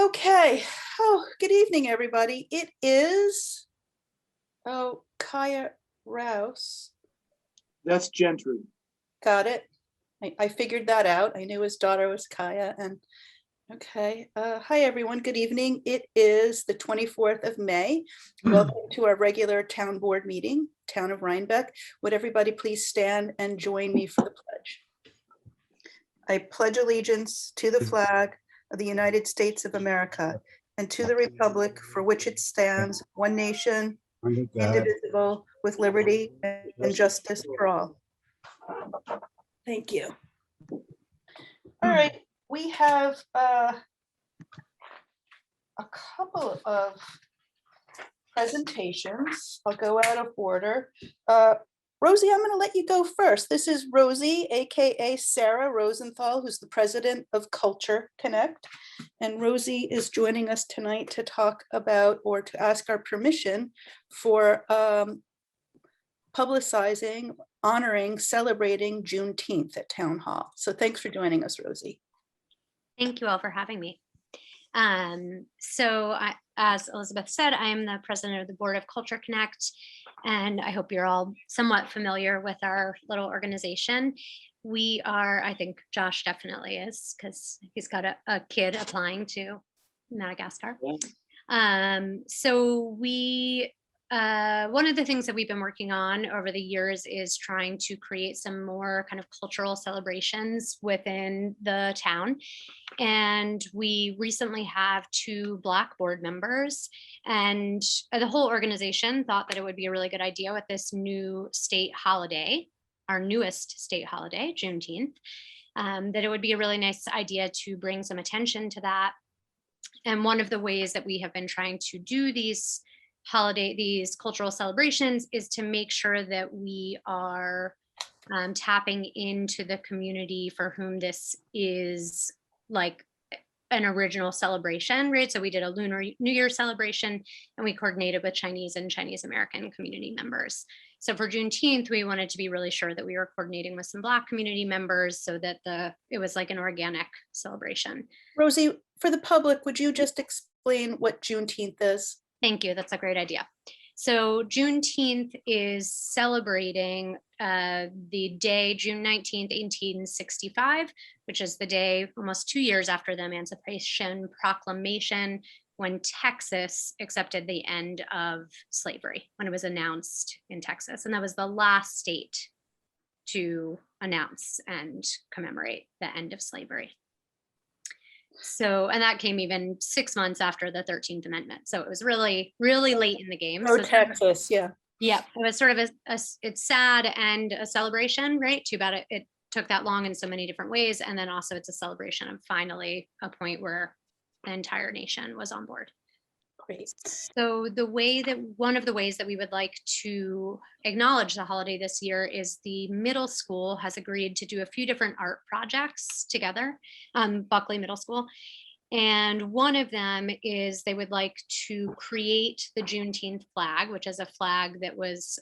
Okay. Oh, good evening, everybody. It is, Kaya Rouse. That's Gentry. Got it. I figured that out. I knew his daughter was Kaya. And okay. Hi, everyone. Good evening. It is the 24th of May. Welcome to our regular town board meeting, Town of Rhinebeck. Would everybody please stand and join me for the pledge? I pledge allegiance to the flag of the United States of America and to the republic for which it stands, one nation, indivisible, with liberty and justice for all. Thank you. All right, we have a couple of presentations. I'll go out of order. Rosie, I'm going to let you go first. This is Rosie, aka Sarah Rosenthal, who's the president of Culture Connect. And Rosie is joining us tonight to talk about or to ask our permission for publicizing, honoring, celebrating Juneteenth at Town Hall. So thanks for joining us, Rosie. Thank you all for having me. As Elizabeth said, I am the president of the board of Culture Connect, and I hope you're all somewhat familiar with our little organization. We are, I think Josh definitely is, because he's got a kid applying to Madagascar. One of the things that we've been working on over the years is trying to create some more kind of cultural celebrations within the town. And we recently have 2 Black board members, and the whole organization thought that it would be a really good idea with this new state holiday, our newest state holiday, Juneteenth, that it would be a really nice idea to bring some attention to that. And one of the ways that we have been trying to do these cultural celebrations is to make sure that we are tapping into the community for whom this is like an original celebration, right? So we did a Lunar New Year celebration, and we coordinated with Chinese and Chinese American community members. So for Juneteenth, we wanted to be really sure that we were coordinating with some Black community members so that it was like an organic celebration. Rosie, for the public, would you just explain what Juneteenth is? Thank you. That's a great idea. So Juneteenth is celebrating the day, June 19th, 1865, which is the day almost 2 years after the Emancipation Proclamation, when Texas accepted the end of slavery, when it was announced in Texas. And that was the last state to announce and commemorate the end of slavery. So, and that came even 6 months after the 13th Amendment. So it was really, really late in the game. Oh, so Texas, yeah. Yeah, it was sort of it's sad and a celebration, right? Too bad it took that long in so many different ways. And then also it's a celebration of finally a point where the entire nation was on board. Great. So one of the ways that we would like to acknowledge the holiday this year is the middle school has agreed to do a few different art projects together, Buckley Middle School. And one of them is they would like to create the Juneteenth flag, which is a flag that was,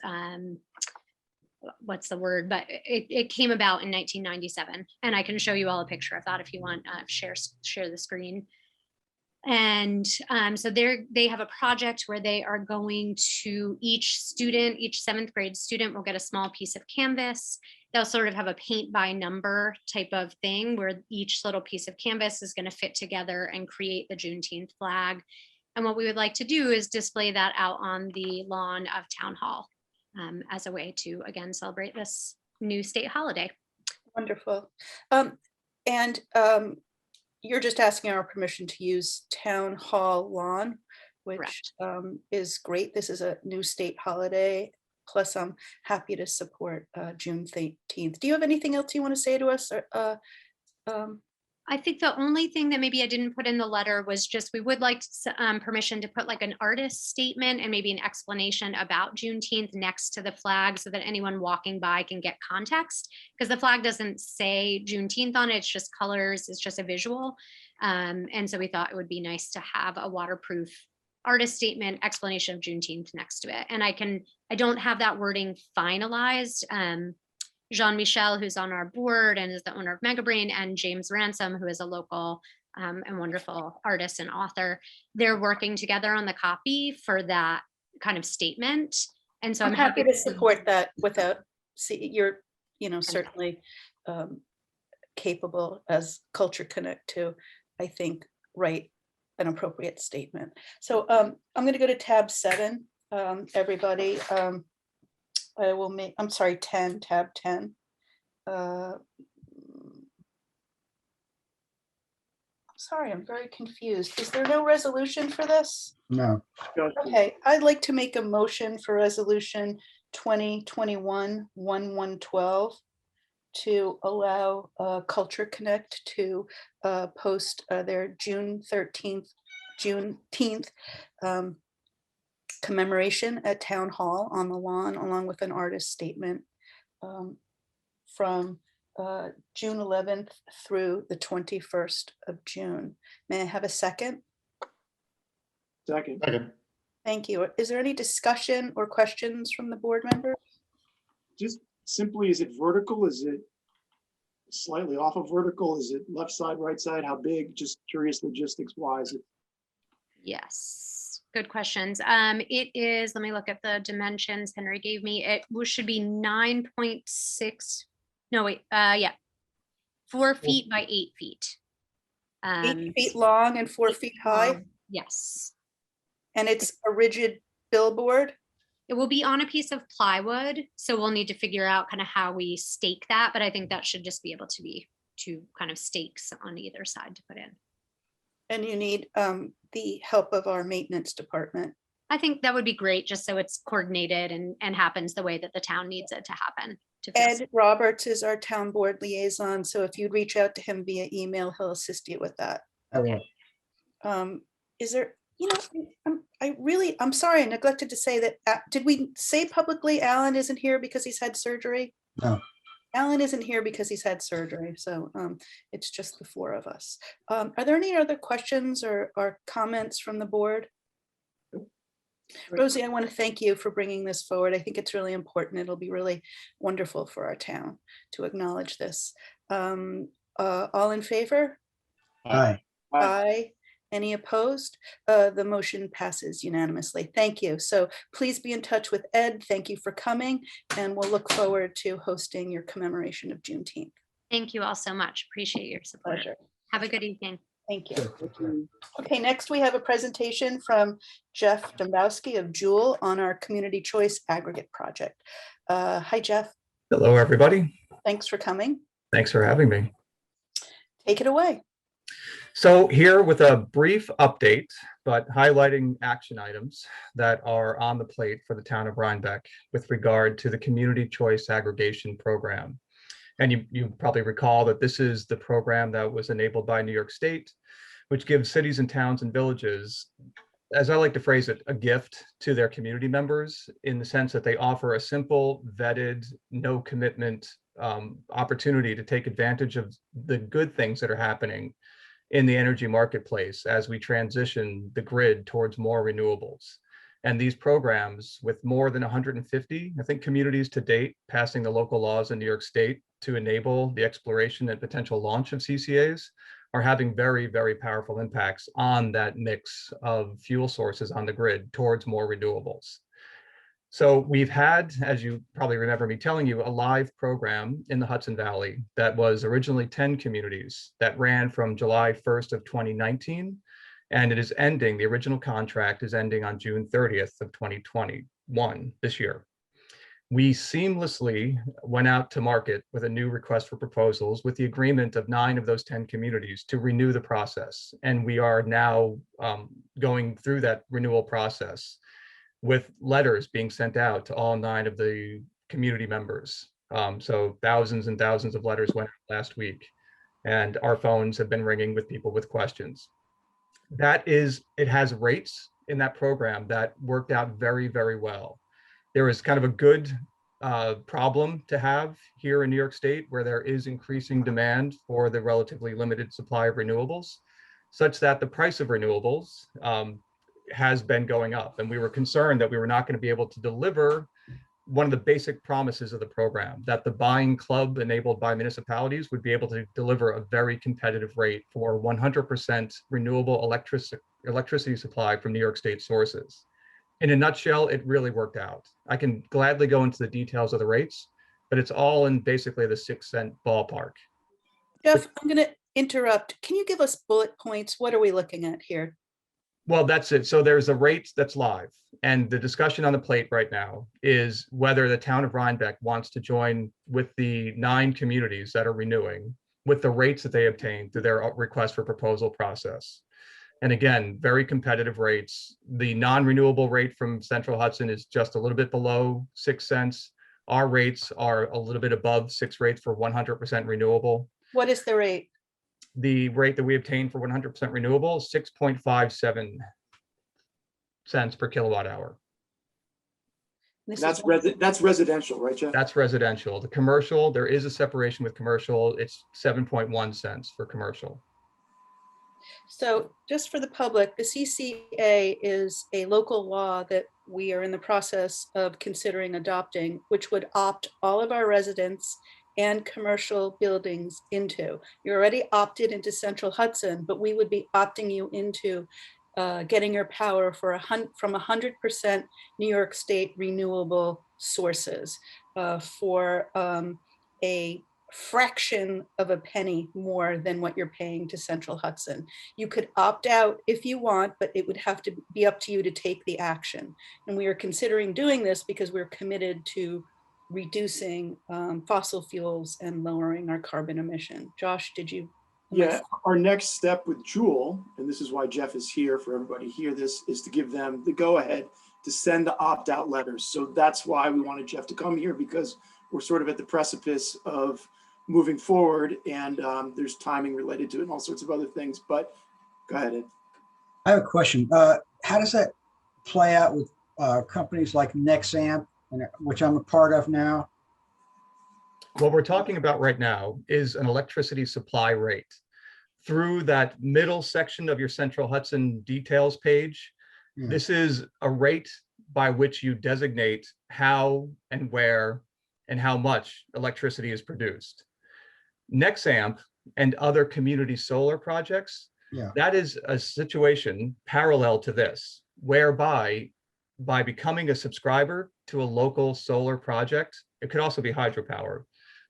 what's the word, but it came about in 1997. And I can show you all a picture of that if you want, share the screen. And so they have a project where they are going to each 7th grade student will get a small piece of canvas. They'll sort of have a paint by number type of thing where each little piece of canvas is going to fit together and create the Juneteenth flag. And what we would like to do is display that out on the lawn of Town Hall as a way to, again, celebrate this new state holiday. Wonderful. You're just asking our permission to use Town Hall lawn, which is great. This is a new state holiday. Plus, I'm happy to support June 13th. Do you have anything else you want to say to us? I think the only thing that maybe I didn't put in the letter was just we would like permission to put like an artist statement and maybe an explanation about Juneteenth next to the flag so that anyone walking by can get context, because the flag doesn't say Juneteenth on it, it's just colors, it's just a visual. And so we thought it would be nice to have a waterproof artist statement explanation of Juneteenth next to it. And I don't have that wording finalized. Jean-Michel, who's on our board and is the owner of Megabrain, and James Ransom, who is a local and wonderful artist and author. They're working together on the copy for that kind of statement. And so I'm happy to support that without, see, you're, certainly capable as Culture Connect to, I think, write an appropriate statement. So I'm going to go to tab 7, everybody. I will make, I'm sorry, 10, tab 10. Sorry, I'm very confused. Is there no resolution for this? No. Okay, I'd like to make a motion for resolution 2021-1112 to allow Culture Connect to post their Juneteenth commemoration at Town Hall on the lawn, along with an artist statement from June 11th through the 21st of June. May I have a second? Second. Thank you. Is there any discussion or questions from the board members? Just simply, is it vertical? Is it slightly off of vertical? Is it left side, right side? How big? Just curious logistics wise. Yes, good questions. It is, let me look at the dimensions Henry gave me. It should be 9.6. No, wait, yeah. 4 feet by 8 feet. 8 feet long and 4 feet high, Yes. and it's a rigid billboard. It will be on a piece of plywood, so we'll need to figure out kind of how we stake that, but I think that should just be able to be 2 kind of stakes on either side to put in. And you need the help of our maintenance department. I think that would be great, just so it's coordinated and happens the way that the town needs it to happen. Ed Roberts is our town board liaison, so if you'd reach out to him via email, he'll assist you with that. I will. Is there, I'm sorry, I neglected to say that, did we say publicly Alan isn't here because he's had surgery? No. Alan isn't here because he's had surgery, so it's just the 4 of us. Are there any other questions or comments from the board? Rosie, I want to thank you for bringing this forward. I think it's really important. It'll be really wonderful for our town to acknowledge this. All in favor? Aye. Aye. Any opposed? The motion passes unanimously. Thank you. So please be in touch with Ed. Thank you for coming, and we'll look forward to hosting your commemoration of Juneteenth. Thank you all so much. Appreciate your support. Pleasure. Have a good evening. Thank you. Okay, next we have a presentation from Jeff Dombrowski of Jewel on our Community Choice Aggregate Project. Hi, Jeff. Hello, everybody. Thanks for coming. Thanks for having me. Take it away. So here with a brief update, but highlighting action items that are on the plate for the town of Rhinebeck with regard to the Community Choice Aggregation Program. And you probably recall that this is the program that was enabled by New York State, which gives cities and towns and villages, as I like to phrase it, a gift to their community members in the sense that they offer a simple, vetted, no commitment opportunity to take advantage of the good things that are happening in the energy marketplace as we transition the grid towards more renewables. And these programs, with more than 150, I think, communities to date passing the local laws in New York State to enable the exploration and potential launch of CCAs, are having very, very powerful impacts on that mix of fuel sources on the grid towards more renewables. So we've had, as you probably remember me telling you, a live program in the Hudson Valley that was originally 10 communities that ran from July 1st of 2019. And it is ending, the original contract is ending on June 30th of 2021, this year. We seamlessly went out to market with a new request for proposals with the agreement of 9 of those 10 communities to renew the process. And we are now going through that renewal process with letters being sent out to all 9 of the community members. So thousands and thousands of letters went out last week, and our phones have been ringing with people with questions. It has rates in that program that worked out very, very well. There is kind of a good problem to have here in New York State where there is increasing demand for the relatively limited supply of renewables, such that the price of renewables has been going up. And we were concerned that we were not going to be able to deliver one of the basic promises of the program, that the buying club enabled by municipalities would be able to deliver a very competitive rate for 100% renewable electricity supply from New York State sources. In a nutshell, it really worked out. I can gladly go into the details of the rates, but it's all in basically the 6-cent ballpark. Jeff, I'm going to interrupt. Can you give us bullet points? What are we looking at here? Well, that's it. So there's a rate that's live, and the discussion on the plate right now is whether the town of Rhinebeck wants to join with the 9 communities that are renewing with the rates that they obtained through their request for proposal process. And again, very competitive rates. The non-renewable rate from Central Hudson is just a little bit below 6 cents. Our rates are a little bit above 6 rates for 100% renewable. What is the rate? The rate that we obtained for 100% renewable is 6.57 cents per kilowatt hour. This That's is- that's residential, right, Jeff? That's residential. The commercial, there is a separation with commercial. It's 7.1 cents for commercial. So just for the public, the CCA is a local law that we are in the process of considering adopting, which would opt all of our residents and commercial buildings into. You're already opted into Central Hudson, but we would be opting you into getting your power for from 100% New York State renewable sources for a fraction of a penny more than what you're paying to Central Hudson. You could opt out if you want, but it would have to be up to you to take the action. And we are considering doing this because we're committed to reducing fossil fuels and lowering our carbon emission. Josh, did you? Yeah, our next step with Jewel, and this is why Jeff is here for everybody to hear this, is to give them the go-ahead to send the opt-out letters. So that's why we wanted Jeff to come here, because we're sort of at the precipice of moving forward, and there's timing related to it and all sorts of other things. But go ahead, Ed. I have a question. How does that play out with companies like Nexamp, which I'm a part of now? What we're talking about right now is an electricity supply rate. Through that middle section of your Central Hudson details page, this is a rate by which you designate how and where and how much electricity is produced. Nexamp and other community solar projects, that is a situation parallel to this, whereby by becoming a subscriber to a local solar project, it could also be hydropower,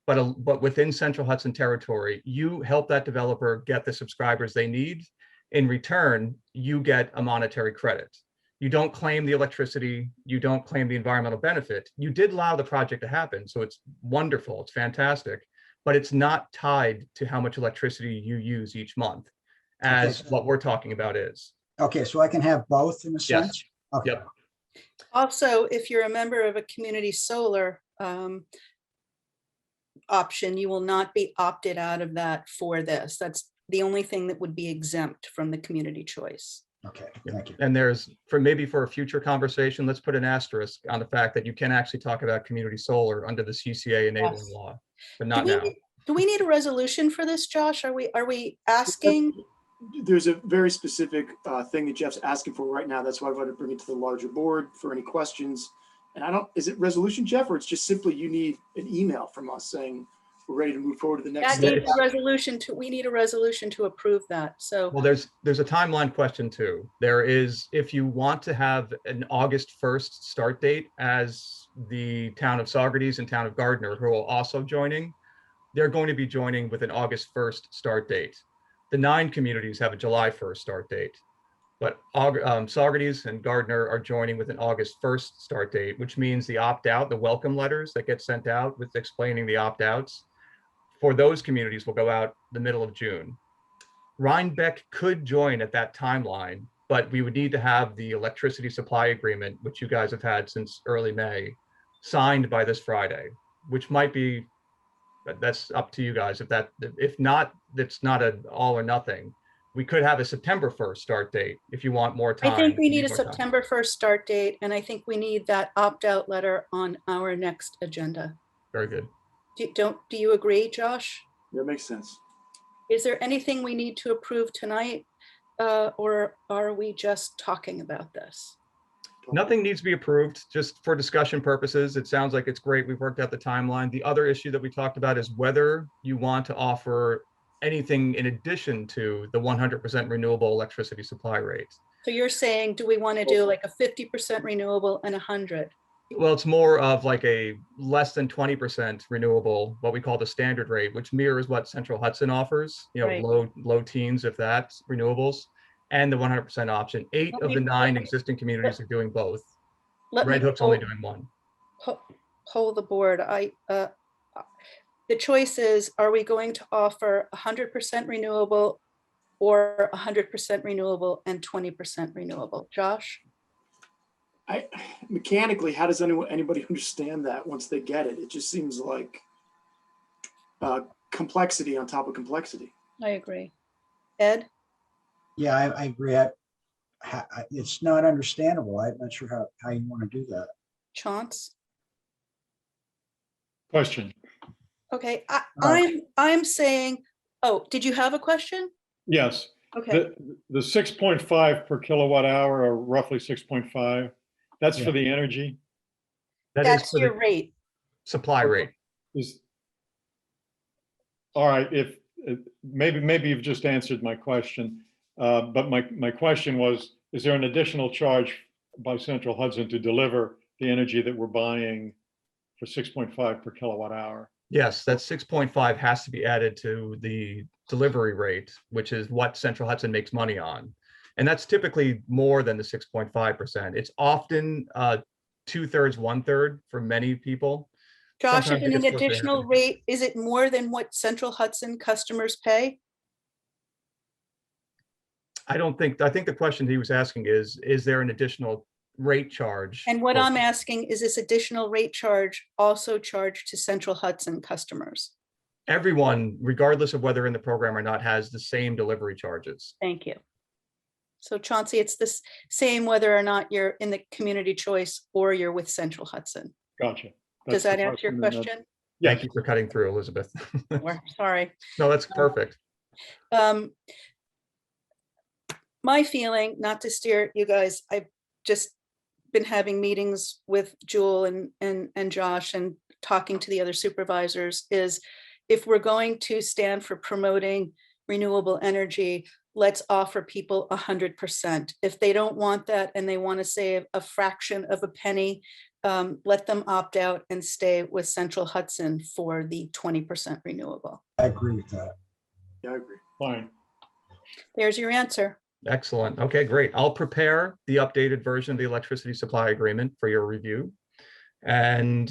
but within Central Hudson territory, you help that developer get the subscribers they need. In return, you get a monetary credit. You don't claim the electricity, you don't claim the environmental benefit. You did allow the project to happen, so it's wonderful, it's fantastic, but it's not tied to how much electricity you use each month, as what we're talking about is. Okay, so I can have both in a sense? Okay. Yep. Also, if you're a member of a community solar option, you will not be opted out of that for this. That's the only thing that would be exempt from the community choice. Okay, thank you. And there's, for a future conversation, let's put an asterisk on the fact that you can actually talk about community solar under the CCA enabling law, but not now. Do we need a resolution for this, Josh? Are we asking? There's a very specific thing that Jeff's asking for right now. That's why I wanted to bring it to the larger board for any questions. And is it resolution, Jeff, or it's just simply you need an email from us saying we're ready to move forward to the next That step? needs a resolution we need a resolution to approve that. So Well, there's a timeline question too. There is, if you want to have an August 1st start date, as the town of Saugerties and town of Gardner, who are also joining, they're going to be joining with an August 1st start date. The 9 communities have a July 1st start date, but Saugerties and Gardner are joining with an August 1st start date, which means the opt-out, the welcome letters that get sent out with explaining the opt-outs for those communities will go out the middle of June. Rhinebeck could join at that timeline, but we would need to have the electricity supply agreement, which you guys have had since early May, signed by this Friday, which might be, that's up to you guys. If not, it's not an all or nothing. We could have a September 1st start date if you want more time. I think we need a more time. September 1st start date, and I think we need that opt-out letter on our next agenda. Very good. Do you agree, Josh? That makes sense. Is there anything we need to approve tonight, or are we just talking about this? Nothing needs to be approved, just for discussion purposes. It sounds like it's great. We've worked out the timeline. The other issue that we talked about is whether you want to offer anything in addition to the 100% renewable electricity supply rate. So you're saying, do we want to do like a 50% renewable and 100? Well, it's more of like a less than 20% renewable, what we call the standard rate, which mirrors what Central Hudson offers, Right. low teens, if that's renewables, and the 100% option. 8 Let of me- the 9 existing communities are doing both. Let me Red Hook's only poll- doing one. poll the board. The choice is, are we going to offer 100% renewable or 100% renewable and 20% renewable? Josh? Mechanically, how does anybody understand that once they get it? It just seems like complexity on top of complexity. I agree. Ed? Yeah, I agree. It's not understandable. I'm not sure how you want to do that. Chance? Question. Okay, Right. I'm saying, oh, did you have a question? Yes, Okay, the 6.5 per kilowatt hour, or roughly 6.5, that's Yeah. for the energy. That is that's for your the rate. supply rate. Is, all right, if, maybe you've just answered my question, but my question was, is there an additional charge by Central Hudson to deliver the energy that we're buying for 6.5 per kilowatt hour? Yes, that 6.5 has to be added to the delivery rate, which is what Central Hudson makes money on. And that's typically more than the 6.5%. It's often 2/3, 1/3 for many people. Josh, Sometimes if it an gets closer to additional half. rate, is it more than what Central Hudson customers pay? I think the question he was asking is there an additional rate charge? And what for- I'm asking, is this additional rate charge also charged to Central Hudson customers? Everyone, regardless of whether in the program or not, has the same delivery charges. Thank you. So Chauncey, it's this same whether or not you're in the community choice or you're with Central Hudson. Gotcha. Does That's the that answer your and that- question? Thank Yes, you for cutting through, Elizabeth. Or, sorry. No, that's perfect. My feeling, not to steer you guys, I've just been having meetings with Jewel and Josh and talking to the other supervisors, is if we're going to stand for promoting renewable energy, let's offer people 100%. If they don't want that and they want to save a fraction of a penny, let them opt out and stay with Central Hudson for the 20% renewable. I agree with that. Yeah, I agree. fine. There's your answer. Excellent. Okay, great. I'll prepare the updated version of the electricity supply agreement for your review. And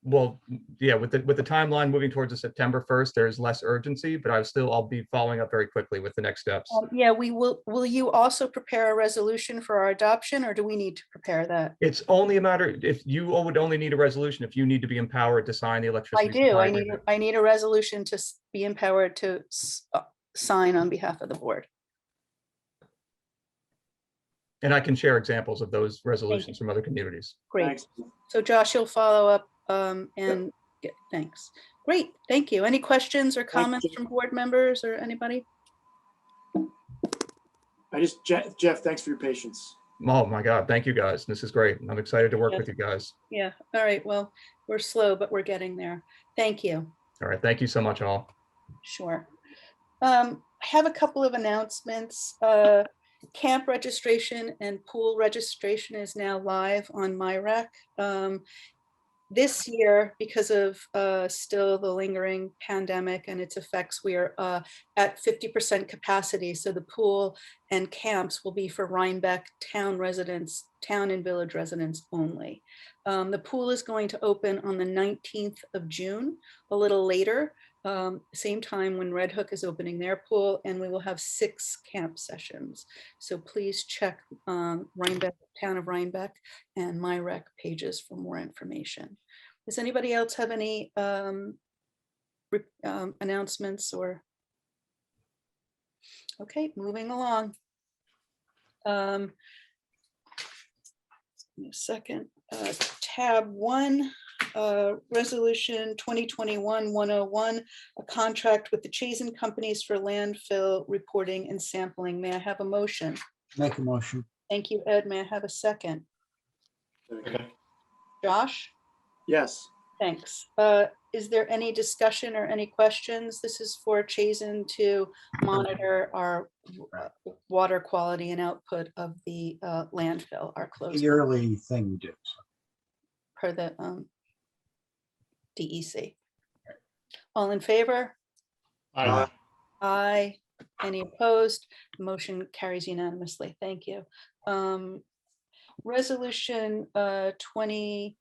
well, yeah, with the timeline moving towards the September 1st, there's less urgency, but I'll be following up very quickly with the next steps. Yeah, will you also prepare a resolution for our adoption, or do we need to prepare that? It's only a matter, if you would only need a resolution if you need to be empowered to sign the I electricity. do. supply I agreement. need a resolution to be empowered to sign on behalf of the board. And I can share examples of those resolutions from other communities. Great. Thanks. So Josh, you'll follow up and thanks. Great, thank you. Any questions or comments you. from board members or anybody? Jeff, thanks for your patience. Oh my God, thank you guys. This is great. I'm excited to work with you guys. Yeah, all right, well, we're slow, but we're getting there. Thank you. All right, thank you so much, all. Sure. I have a couple of announcements. Camp registration and pool registration is now live on MyRec. This year, because of still the lingering pandemic and its effects, we are at 50% capacity. So the pool and camps will be for Rhinebeck town residents, town and village residents only. The pool is going to open on the 19th of June, a little later, same time when Red Hook is opening their pool, and we will have 6 camp sessions. So please check Rhinebeck, Town of Rhinebeck and MyRec pages for more information. Does anybody else have any announcements or? Okay, moving along. Give me a second. Tab 1. Resolution 2021-101, a contract with the Chazen Companies for landfill reporting and sampling. May I have a motion? Make a motion. Thank you, Ed. May I have a second? Okay. Josh? Yes. Thanks. Is there any discussion or any questions? This is for Chazen to monitor our water quality and output of the landfill, our closed Yearly thing we do. per the DEC. All in favor? Aye. Aye. Any opposed? Motion carries unanimously. Thank you. Resolution 2021-102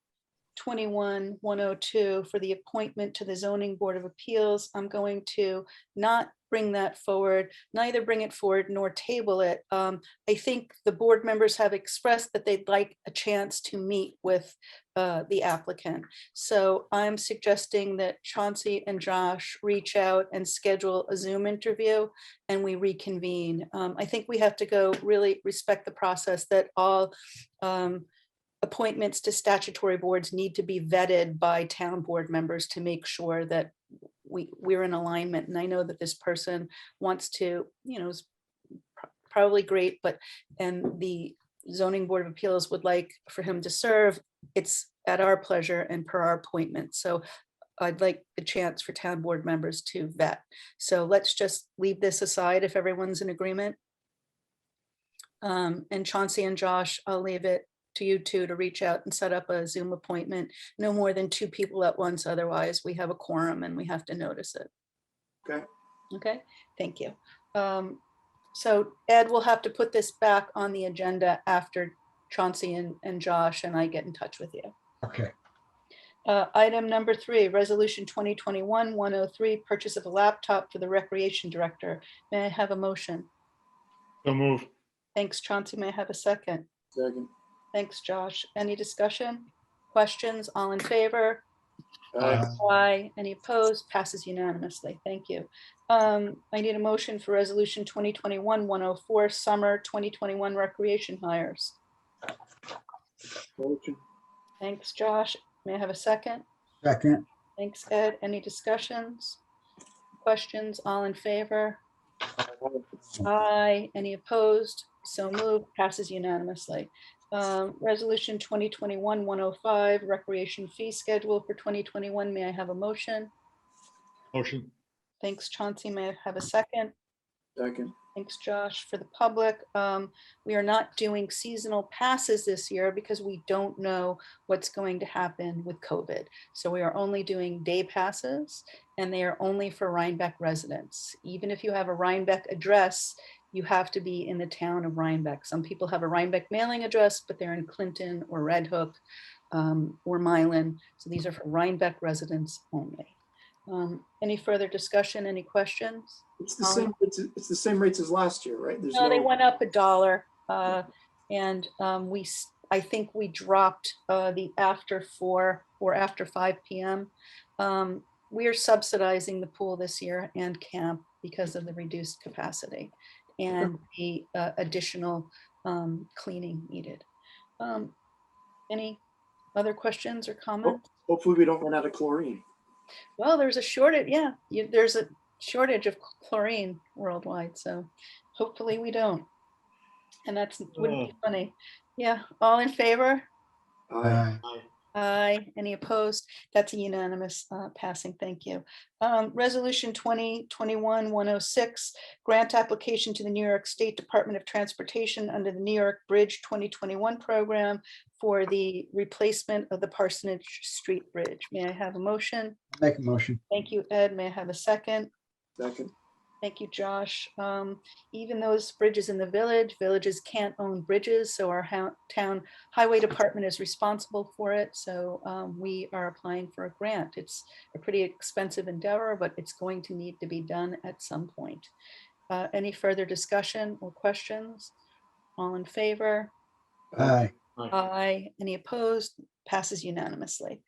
for the appointment to the Zoning Board of Appeals. I'm going to not bring that forward, neither bring it forward nor table it. I think the board members have expressed that they'd like a chance to meet with the applicant. So I'm suggesting that Chauncey and Josh reach out and schedule a Zoom interview and we reconvene. I think we have to go really respect the process that all appointments to statutory boards need to be vetted by town board members to make sure that we're in alignment. And I know that this person wants to, is probably great, and the zoning board of appeals would like for him to serve. It's at our pleasure and per our appointment. So I'd like the chance for town board members to vet. So let's just leave this aside if everyone's in agreement. And Chauncey and Josh, I'll leave it to you two to reach out and set up a Zoom appointment. No more than 2 people at once. Otherwise we have a quorum and we have to notice it. Okay. Okay, thank you. So Ed, we'll have to put this back on the agenda after Chauncey and Josh and I get in touch with you. Okay. Item number 3, resolution 2021-103, purchase of a laptop for the recreation director. May I have a motion? So move. Thanks, Chauncey. May I have a second? Second. Thanks, Josh. Any discussion? Questions? All in favor? Aye. Aye. Any opposed? Passes unanimously. Thank you. I need a motion for resolution 2021-104, summer 2021 recreation hires. Motion. Thanks, Josh. May I have a second? Second. Thanks, Ed. Any discussions? Questions? All in favor? Aye. Any opposed? So moved. Passes unanimously. Resolution 2021-105, recreation fee schedule for 2021. May I have a motion? Motion. Thanks, Chauncey. May I have a second? Second. Thanks, Josh. For the public, we are not doing seasonal passes this year because we don't know what's going to happen with COVID. So we are only doing day passes and they are only for Rhinebeck residents. Even if you have a Rhinebeck address, you have to be in the town of Rhinebeck. Some people have a Rhinebeck mailing address, but they're in Clinton or Red Hook or Milan. So these are for Rhinebeck residents only. Any further discussion? Any questions? It's the same. It's the same rates as last year, right? There's No, they went up $1. And I think we dropped the after 4 or after 5 p.m. We are subsidizing the pool this year and camp because of the reduced capacity and the additional cleaning needed. Any other questions or comments? Hopefully we don't run out of chlorine. Well, there's a shortage. Yeah, there's a shortage of chlorine worldwide. So hopefully we don't. And that's wouldn't be funny. Yeah, all in favor? Aye. Aye. Any opposed? That's a unanimous passing. Thank you. Resolution 2021-106, grant application to the New York State Department of Transportation under the New York Bridge 2021 program for the replacement of the Parsonage Street Bridge. May I have a motion? Make a motion. Thank you, Ed. May I have a second? Second. Thank you, Josh. Even those bridges in the villages can't own bridges, so our town highway department is responsible for it. So we are applying for a grant. It's a pretty expensive endeavor, but it's going to need to be done at some point. Any further discussion or questions? All in favor? Aye. Aye. Any opposed? Passes unanimously.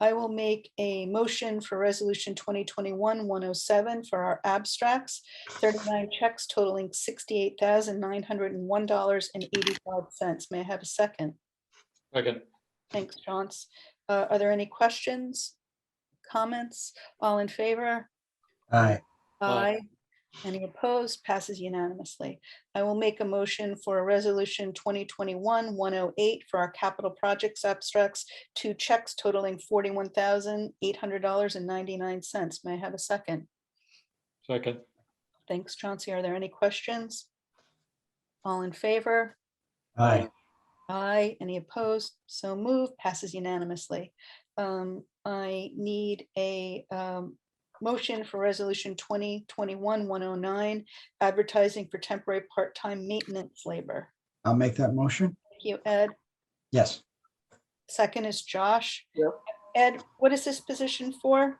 I will make a motion for resolution 2021-107 for our abstracts, 39 checks totaling $68,901.85. May I have a second? Second. Thanks, Chauncey. Are there any questions, comments? All in favor? Aye. Aye. Any opposed? Passes unanimously. I will make a motion for a resolution 2021-108 for our capital projects abstracts, 2 checks totaling $41,800.99. May I have a second? Second. Thanks, Chauncey. Are there any questions? All in favor? Aye. Aye. Any opposed? So moved. Passes unanimously. I need a motion for resolution 2021-109, advertising for temporary part-time maintenance labor. I'll make that motion. Thank you, Ed. Yes. Second is Josh. Yep. Ed, what is this position for?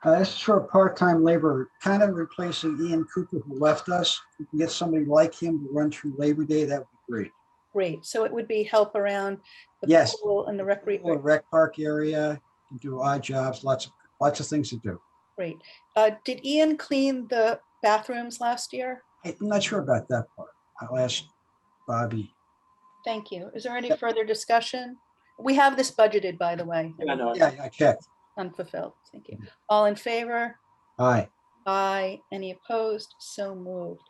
This is for a part-time laborer, kind of replacing Ian Cooper, who left us. If we can get somebody like him to run through Labor Day, that would be great. Great. So it would be help around the Yes. pool and the Or rec park area, can do odd jobs, lots of things to do. Great. Did Ian clean the bathrooms last year? I'm not sure about that part. I'll ask Bobby. Thank you. Is there any Yep. further discussion? We have this budgeted, by the way. Yeah, no, Yeah, I checked. Unfulfilled. Thank you. All in favor? Aye. Aye. Any opposed? So moved.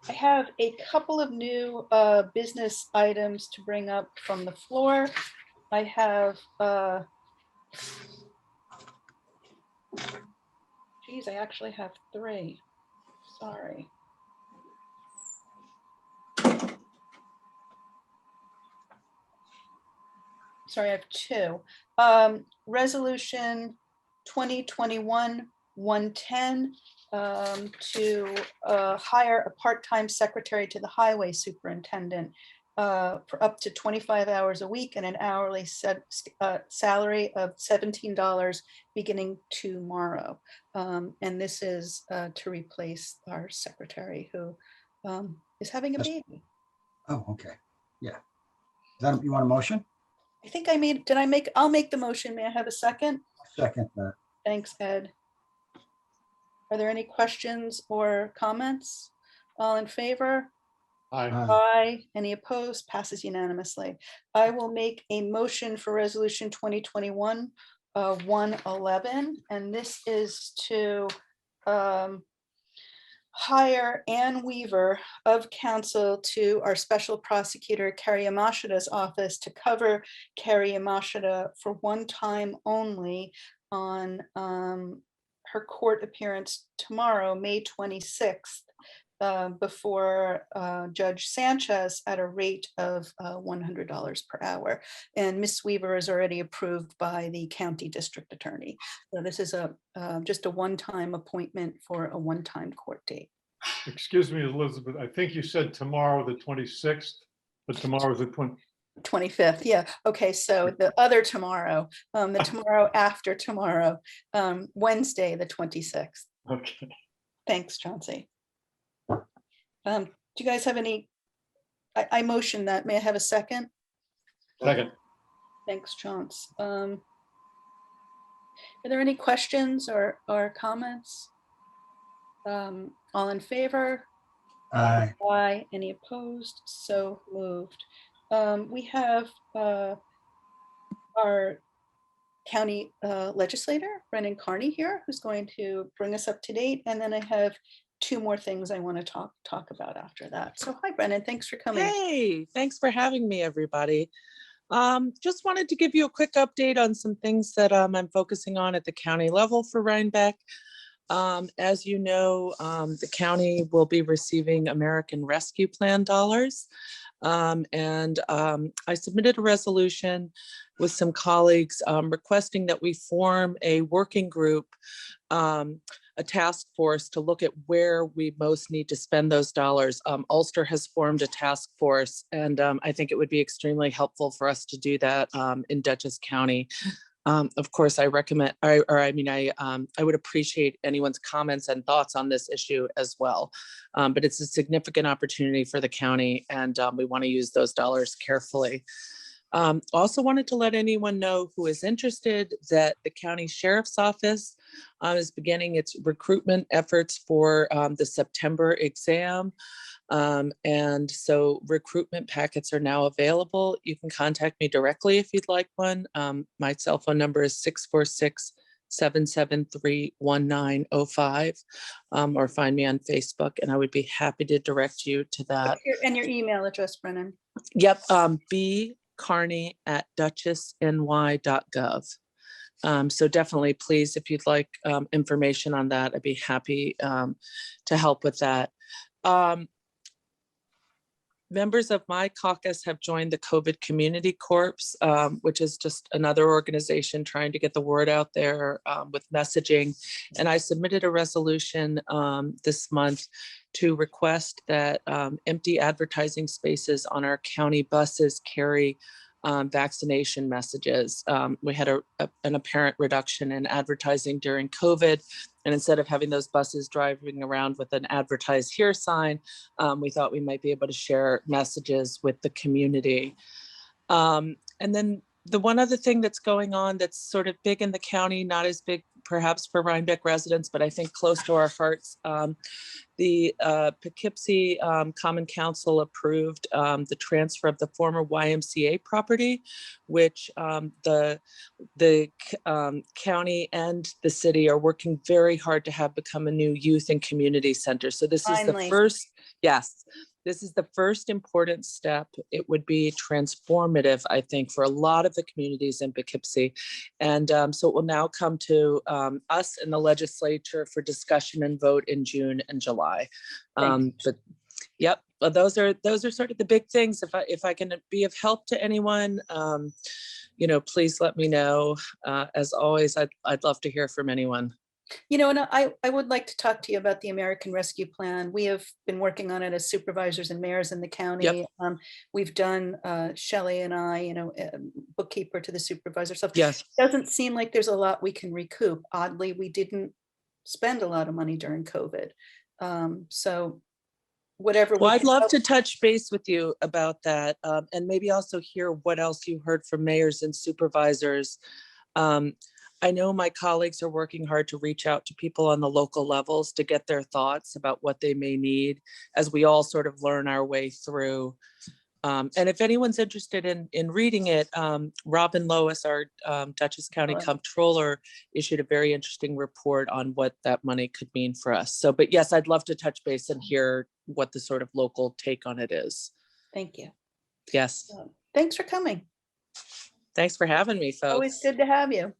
I have a couple of new business items to bring up from the floor. I have, geez, I actually have 3. Sorry. Sorry, I have 2. Resolution 2021-110 to hire a part-time secretary to the highway superintendent for up to 25 hours a week and an hourly salary of $17 beginning tomorrow. And this is to replace our secretary who is having a Yes. baby. Oh, okay. Yeah. You want a motion? I think I made, I'll make the motion. May I have a second? Second that. Thanks, Ed. Are there any questions or comments? All in favor? Aye. Aye. Any opposed? Passes unanimously. I will make a motion for resolution 2021-111, and this is to hire Ann Weaver of council to our special prosecutor Carrie Yamashita's office to cover Carrie Yamashita for one time only on her court appearance tomorrow, May 26th, before Judge Sanchez at a rate of $100 per hour. And Ms. Weaver is already approved by the county district attorney. So this is just a one-time appointment for a one-time court date. Excuse me, Elizabeth, I think you said tomorrow, the 26th, but tomorrow's the 25th, yeah. Okay, so the other tomorrow, the tomorrow after tomorrow, Wednesday, the 26th. Okay. Thanks, Chauncey. Do you guys have any? I motion that. May I have a second? Second. Thanks, Chauncey. Are there any questions or comments? All in favor? Aye. Aye. Any opposed? So moved. We have our county legislator, Brennan Carney here, who's going to bring us up to date. And then I have 2 more things I want to talk about after that. So hi, Brennan, thanks for coming. Hey, thanks for having me, everybody. Just wanted to give you a quick update on some things that I'm focusing on at the county level for Rhinebeck. As you know, the county will be receiving American Rescue Plan dollars. And I submitted a resolution with some colleagues requesting that we form a working group, a task force to look at where we most need to spend those dollars. Ulster has formed a task force, and I think it would be extremely helpful for us to do that in Dutchess County. Of course, I recommend, I would appreciate anyone's comments and thoughts on this issue as well. But it's a significant opportunity for the county, and we want to use those dollars carefully. Also wanted to let anyone know who is interested that the county sheriff's office is beginning its recruitment efforts for the September exam. And so recruitment packets are now available. You can contact me directly if you'd like one. My cell phone number is 773-1905, or find me on Facebook, and I would be happy to direct you to that. And your email address, Brennan. Yep, bcarney@duchessny.gov. So definitely, please, if you'd like information on that, I'd be happy to help with that. Members of my caucus have joined the COVID Community Corps, which is just another organization trying to get the word out there with messaging. And I submitted a resolution this month to request that empty advertising spaces on our county buses carry vaccination messages. We had an apparent reduction in advertising during COVID. And instead of having those buses driving around with an advertise here sign, we thought we might be able to share messages with the community. And then the one other thing that's going on that's sort of big in the county, not as big perhaps for Rhinebeck residents, but I think close to our hearts. The Poughkeepsie Common Council approved the transfer of the former YMCA property, which the county and the city are working very hard to have become a new youth and community center. So this is the Finally. first, yes, this is the first important step. It would be transformative, I think, for a lot of the communities in Poughkeepsie. And so it will now come to us in the legislature for discussion and vote in June and July. But yep, well, those are sort of the big things. If I can be of help to anyone, you know, please let me know. As always, I'd love to hear from anyone. You know, and I would like to talk to you about the American Rescue Plan. We have been working on it as supervisors and mayors in the county. We've done, Shelley and I, you know, bookkeeper to the supervisor. So Yes. it doesn't seem like there's a lot we can recoup. Oddly, we didn't spend a lot of money during COVID. So whatever. Well, we I'd can love help- to touch base with you about that, and maybe also hear what else you heard from mayors and supervisors. I know my colleagues are working hard to reach out to people on the local levels to get their thoughts about what they may need as we all sort of learn our way through. And if anyone's interested in reading it, Robin Lois, our Dutchess County Comptroller, issued a very interesting report on what that money could mean for us. So, but yes, I'd love to touch base and hear what the sort of local take on it is. Thank you. Yes. Thanks for coming. Thanks for having me, folks. Always good to have you.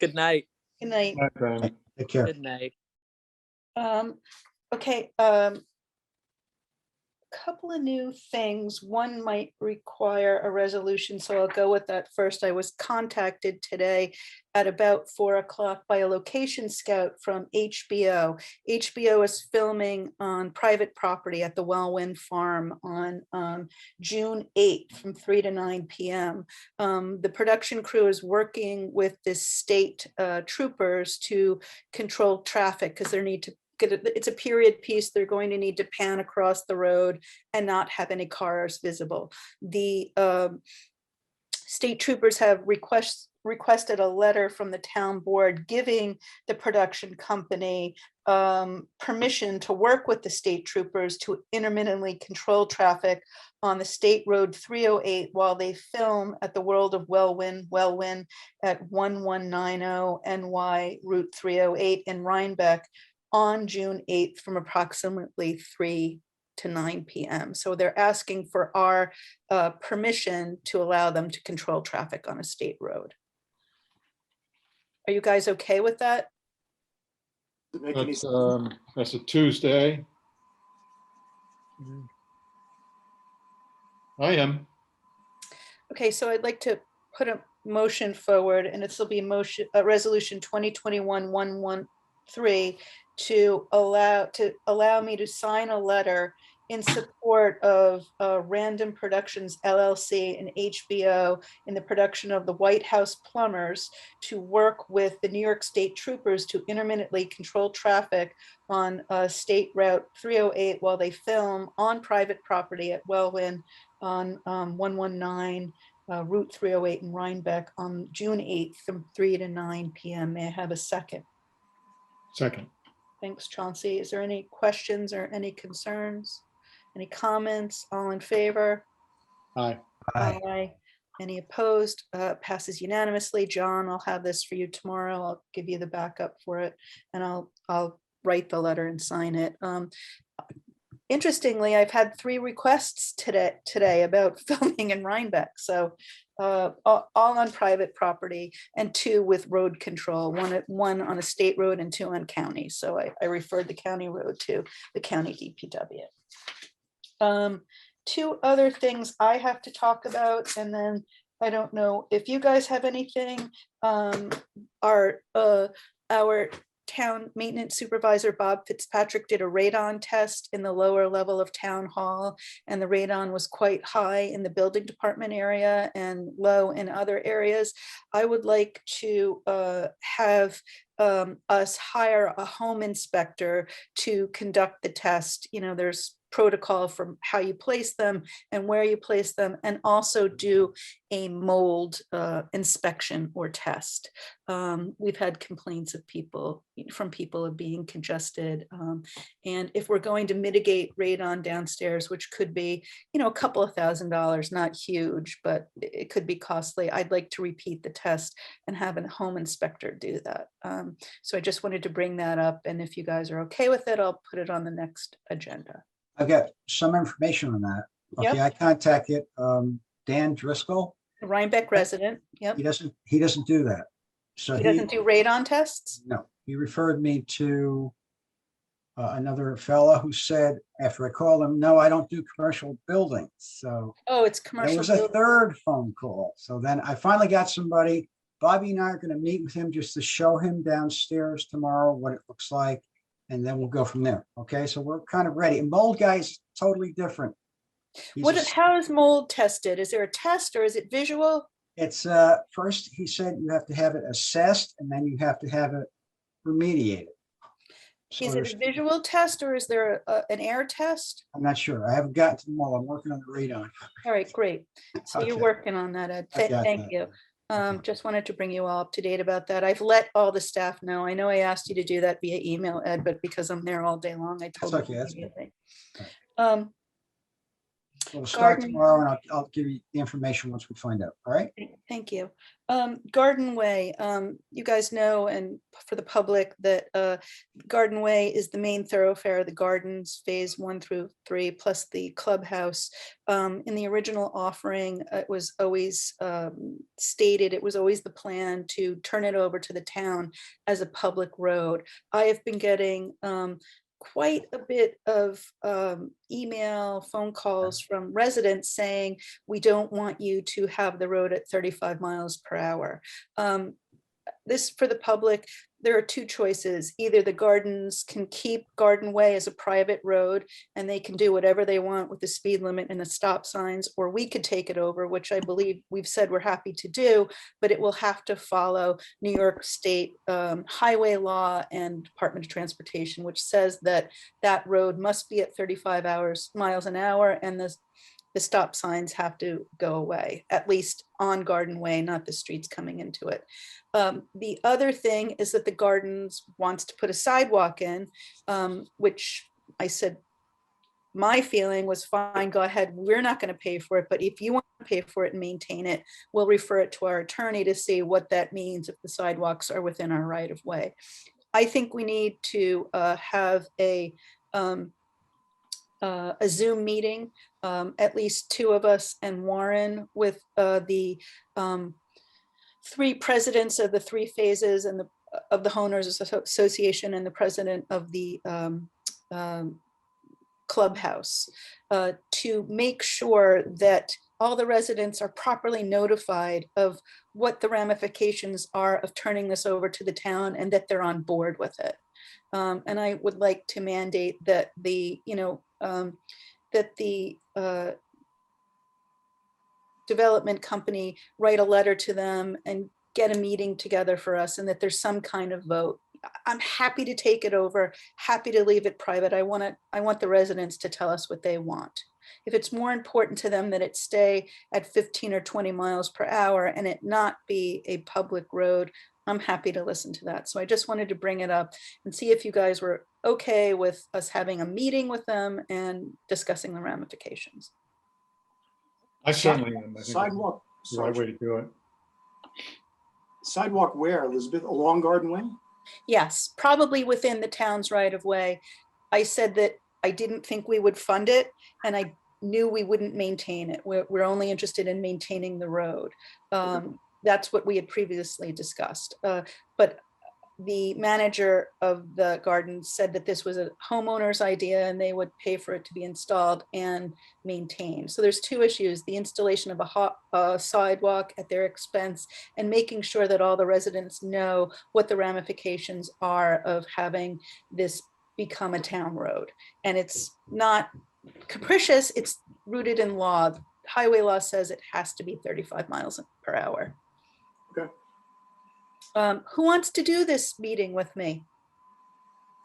Good night. Good night. Bye, Brandon. Take care. Good night. Okay, couple of new things. One might require a resolution, so I'll go with that first. I was contacted today at about 4 o'clock by a location scout from HBO. HBO is filming on private property at the Wellwind Farm on June 8th from 3 to 9 p.m. The production crew is working with the state troopers to control traffic because they need to it's a period piece. They're going to need to pan across the road and not have any cars visible. The state troopers have requested a letter from the town board giving the production company permission to work with the state troopers to intermittently control traffic on the State Road 308 while they film at the World of Wellwind at 1190 NY Route 308 in Rhinebeck on June 8th from approximately 3 to 9 p.m. So they're asking for our permission to allow them to control traffic on a state road. Are you guys okay with that? Does it make any That's, sense? that's a Tuesday. I am. Okay, so I'd like to put a motion forward, and this will be resolution 2021-113 to allow me to sign a letter in support of Random Productions LLC and HBO in the production of The White House Plumbers to work with the New York State Troopers to intermittently control traffic on State Route 308 while they film on private property at Wellwind on 119 Route 308 in Rhinebeck on June 8th from 3 to 9 p.m. May I have a second? Second. Thanks, Chauncey. Is there any questions or any concerns? Any comments? All in favor? Aye. Aye. Aye. Any opposed? Passes unanimously. John, I'll have this for you tomorrow. I'll give you the backup for it, and I'll write the letter and sign it. Interestingly, I've had 3 requests today about filming in Rhinebeck. So all on private property, and 2 with road control, one on a state road and 2 on county. So I referred the county road to the county DPW. 2 other things I have to talk about, and then I don't know if you guys have anything. Our town maintenance supervisor, Bob Fitzpatrick, did a radon test in the lower level of town hall, and the radon was quite high in the building department area and low in other areas. I would like to have us hire a home inspector to conduct the test. You know, there's protocol from how you place them and where you place them, and also do a mold inspection or test. We've had complaints of people of being congested. And if we're going to mitigate radon downstairs, which could be, you know, a couple of $1,000s, not huge, but it could be costly, I'd like to repeat the test and have a home inspector do that. So I just wanted to bring that up. And if you guys are okay with it, I'll put it on the next agenda. I've got some information on that. Okay, Yep. I contacted Dan Driscoll. The Rhinebeck resident, yep. He doesn't do that. So He doesn't do radon tests? no, he referred me to another fellow who said, after I called him, no, I don't do commercial buildings. So Oh, it's there commercial. was a building. third phone call. So then I finally got somebody. Bobby and I are going to meet with him just to show him downstairs tomorrow what it looks like. And then we'll go from there. Okay, so we're kind of ready. And mold guy is totally different. How is mold tested? Is there a test or is it visual? It's first he said you have to have it assessed and then you have to have it remediated. So Is it a visual test or is there an air test? I'm not sure. I haven't gotten to them all. I'm working on the radon. All right, great. So you're Okay. working on that, Ed. I got Thank that. you. Okay. Just wanted to bring you all up to date about that. I've let all the staff know. I know I asked you to do that via email, Ed, but because I'm there all day long, I told That's you okay, that's good. immediately. Right. We'll start Garden- tomorrow and I'll give you the information once we find out. All right. Thank you. Garden Way, you guys know, and for the public, that Garden Way is the main thoroughfare of the gardens, phase 1 through 3, plus the clubhouse. In the original offering, it was always stated, it was always the plan to turn it over to the town as a public road. I have been getting quite a bit of email, phone calls from residents saying, we don't want you to have the road at 35 miles per hour. This, for the public, there are 2 choices. Either the gardens can keep Garden Way as a private road and they can do whatever they want with the speed limit and the stop signs, or we could take it over, which I believe we've said we're happy to do, but it will have to follow New York State highway law and Department of Transportation, which says that that road must be at 35 miles an hour, and the stop signs have to go away, at least on Garden Way, not the streets coming into it. The other thing is that the gardens wants to put a sidewalk in, which I said, my feeling was fine, go ahead. We're not going to pay for it, but if you want to pay for it and maintain it, we'll refer it to our attorney to see what that means if the sidewalks are within our right of way. I think we need to have a Zoom meeting, at least 2 of us and Warren, with the 3 presidents of the 3 phases and of the Homeowners Association and the president of the clubhouse, to make sure that all the residents are properly notified of what the ramifications are of turning this over to the town and that they're on board with it. And I would like to mandate that the, development company write a letter to them and get a meeting together for us, and that there's some kind of vote. I'm happy to take it over, happy to leave it private. I want the residents to tell us what they want. If it's more important to them that it stay at 15 or 20 miles per hour and it not be a public road, I'm happy to listen to that. So I just wanted to bring it up and see if you guys were okay with us having a meeting with them and discussing the ramifications. I certainly am. I think it's- the right way to do it. Sidewalk where, Elizabeth? Along Garden Way? Yes, probably within the town's right of way. I said that I didn't think we would fund it and I knew we wouldn't maintain it. We're only interested in maintaining the road. That's what we had previously discussed. But the manager of the garden said that this was a homeowner's idea and they would pay for it to be installed and maintained. So there's two issues: the installation of a sidewalk at their expense and making sure that all the residents know what the ramifications are of having this become a town road. And it's not capricious, it's rooted in law. Highway law says it has to be 35 miles per hour. Okay. Who wants to do this meeting with me?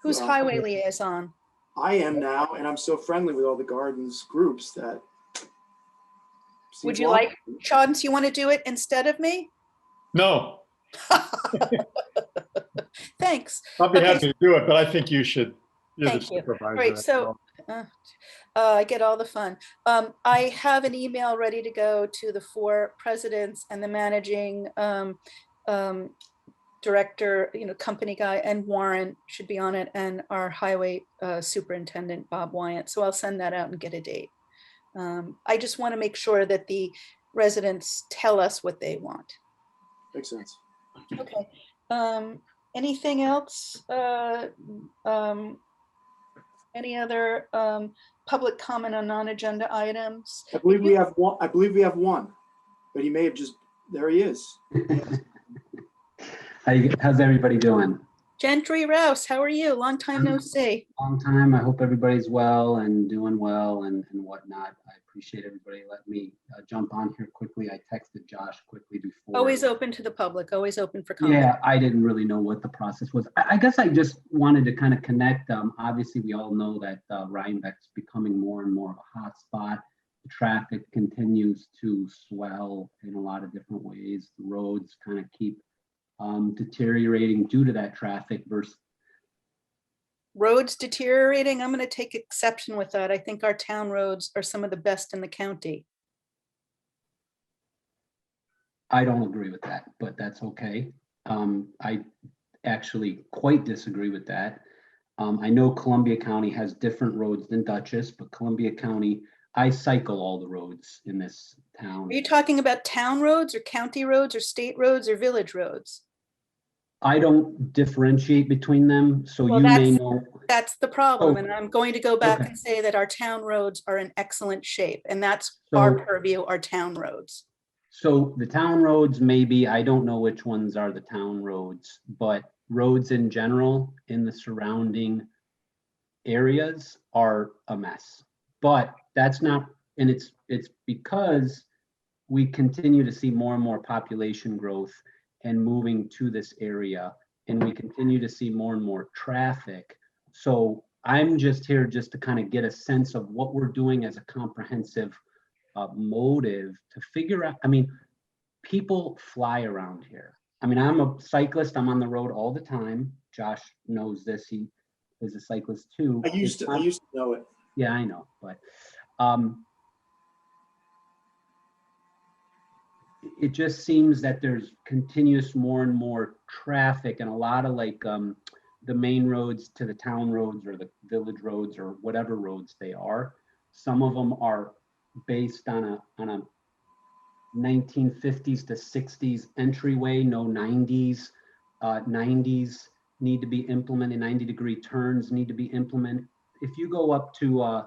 Who's highway liaison? I am now, and I'm so friendly with all the gardens groups that. Would seems you lovely. like, Chance, you want to do it instead of me? No, Thanks. I'll be Okay, happy to do it, but I think you should. You're the Thank you. supervisor. Right, so I get all the fun. I have an email ready to go to the 4 presidents and the managing director, company guy, and Warren should be on it, and our highway superintendent, Bob Wyant. So I'll send that out and get a date. I just want to make sure that the residents tell us what they want. Makes sense. Okay. Anything else? Any other public comment on non-agenda items? I believe we have one, but he may have just, there he is. How's everybody doing? Gentry Rouse, how are you? Long time no see. Long time. I hope everybody's well and doing well and whatnot. I appreciate everybody letting me jump on here quickly. I texted Josh quickly before. Always open to the public, always open for comment. Yeah, I didn't really know what the process was. I guess I just wanted to kind of connect. Obviously, we all know that Rhinebeck's becoming more and more of a hot spot. The traffic continues to swell in a lot of different ways. The roads kind of keep deteriorating due to that traffic versus Roads deteriorating, I'm going to take exception with that. I think our town roads are some of the best in the county. I don't agree with that, but that's okay. I actually quite disagree with that. I know Columbia County has different roads than Dutchess, but Columbia County, I cycle all the roads in this town. Are you talking about town roads or county roads or state roads or village roads? I don't differentiate between them, so Well, you may know. That's the problem. Oh, And I'm going to go back okay. and say that our town roads are in excellent shape, and that's our So- purview, our town roads. So the town roads, maybe, I don't know which ones are the town roads, but roads in general in the surrounding areas are a mess. But that's not, and it's because we continue to see more and more population growth and moving to this area, and we continue to see more and more traffic. So I'm just here just to kind of get a sense of what we're doing as a comprehensive motive to figure out. I mean, people fly around here. I mean, I'm a cyclist. I'm on the road all the time. Josh knows this. He is a cyclist too. I used to know it. Yeah, I know, but it just seems that there's continuous more and more traffic, and a lot of like the main roads to the town roads or the village roads or whatever roads they are. Some of them are based on a 1950s to 60s entryway, no 90s. 90s need to be implemented, 90-degree turns need to be implemented. If you go up to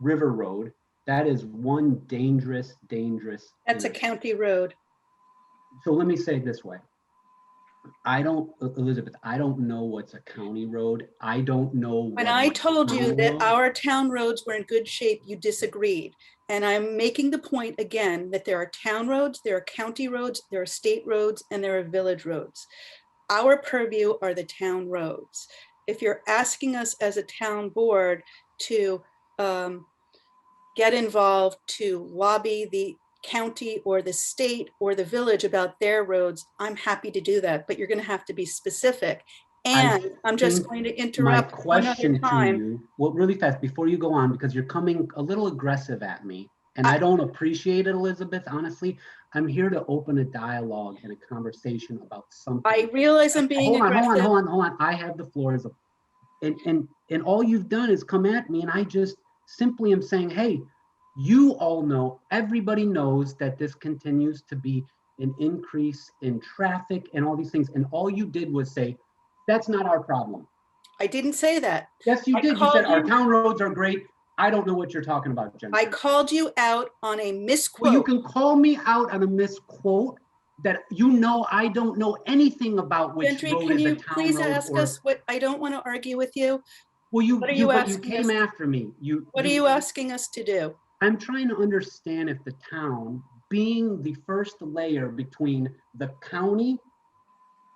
River Road, that is one dangerous. That's a county road. So let me say it this way. Elizabeth, I don't know what's a county road. I don't know. When what I is a told you town that road. our town roads were in good shape, you disagreed. And I'm making the point again that there are town roads, there are county roads, there are state roads, and there are village roads. Our purview are the town roads. If you're asking us as a town board to get involved to lobby the county or the state or the village about their roads, I'm happy to do that, but you're going to have to be specific. And I'm just think going to My interrupt one other question to time. you, well, really fast before you go on, because you're coming a little aggressive at me, And I don't appreciate it, Elizabeth, honestly. I'm here to open a dialogue and a conversation about something. I realize I'm being aggressive. Hold on. I have the floor as a, and all you've done is come at me, and I just simply am saying, hey, you all know, everybody knows that this continues to be an increase in traffic and all these things. And all you did was say, that's not our problem. I didn't say that. Yes, you I did. You said called our you- town roads are great. I don't know what you're talking about, Jen. I called you out on a misquote. Well, you can call me out on a misquote that you know I don't know anything about which Gentry, road can is a you town please road ask or. us what, I don't want to argue with you. Well, What are you but you asking came us? after me. What are you asking us to do? I'm trying to understand if the town, being the first layer between the county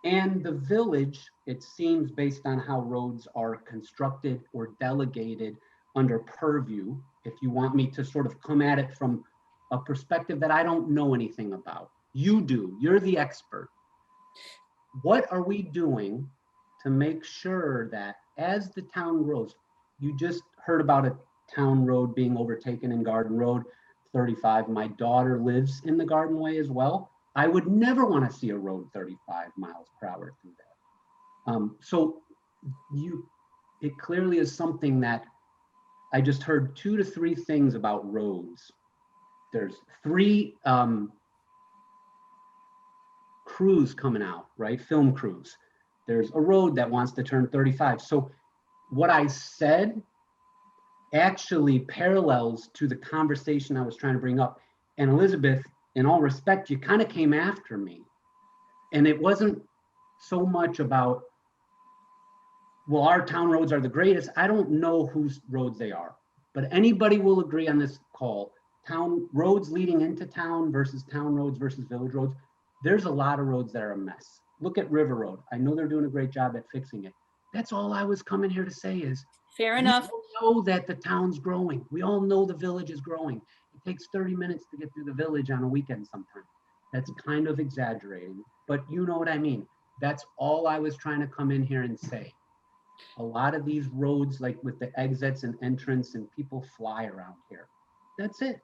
and the village, it seems based on how roads are constructed or delegated under purview, if you want me to sort of come at it from a perspective that I don't know anything about. You do, you're the expert. What are we doing to make sure that as the town grows, you just heard about a town road being overtaken in Garden Road 35. My daughter lives in the Garden Way as well. I would never want to see a road 35 miles per hour through there. So it clearly is something that I just heard 2 to 3 things about roads. There's 3 crews coming out, right? Film crews. There's a road that wants to turn 35. So what I said actually parallels to the conversation I was trying to bring up. And Elizabeth, in all respect, you kind of came after me. And it wasn't so much about, well, our town roads are the greatest. I don't know whose roads they are, but anybody will agree on this call. Town roads leading into town versus town roads versus village roads. There's a lot of roads that are a mess. Look at River Road. I know they're doing a great job at fixing it. That's all I was coming here to say is, Fair enough. we all know that the town's growing. We all know the village is growing. It takes 30 minutes to get through the village on a weekend sometimes. That's kind of exaggerating, but you know what I mean. That's all I was trying to come in here and say. A lot of these roads, like with the exits and entrance, and people fly around here. That's it.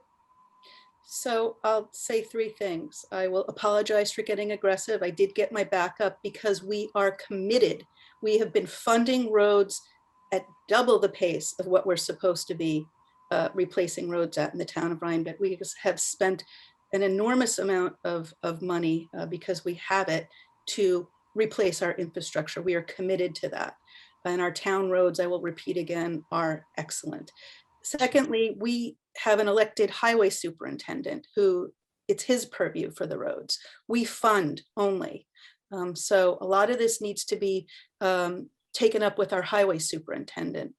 So I'll say 3 things. I will apologize for getting aggressive. I did get my back up because we are committed. We have been funding roads at double the pace of what we're supposed to be replacing roads at in the town of Rhinebeck. We have spent an enormous amount of money because we have it to replace our infrastructure. We are committed to that. And our town roads, I will repeat again, are excellent. Secondly, we have an elected highway superintendent who it's his purview for the roads. We fund only. So a lot of this needs to be taken up with our highway superintendent.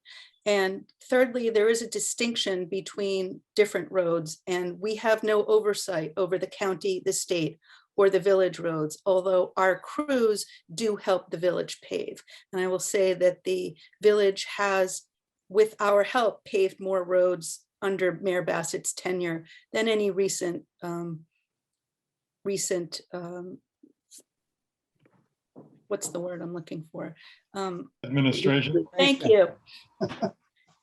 And thirdly, there is a distinction between different roads, and we have no oversight over the county, the state, or the village roads, although our crews do help the village pave. And I will say that the village has, with our help, paved more roads under Mayor Bassett's tenure than any recent what's the word I'm looking for? Administration. Thank you.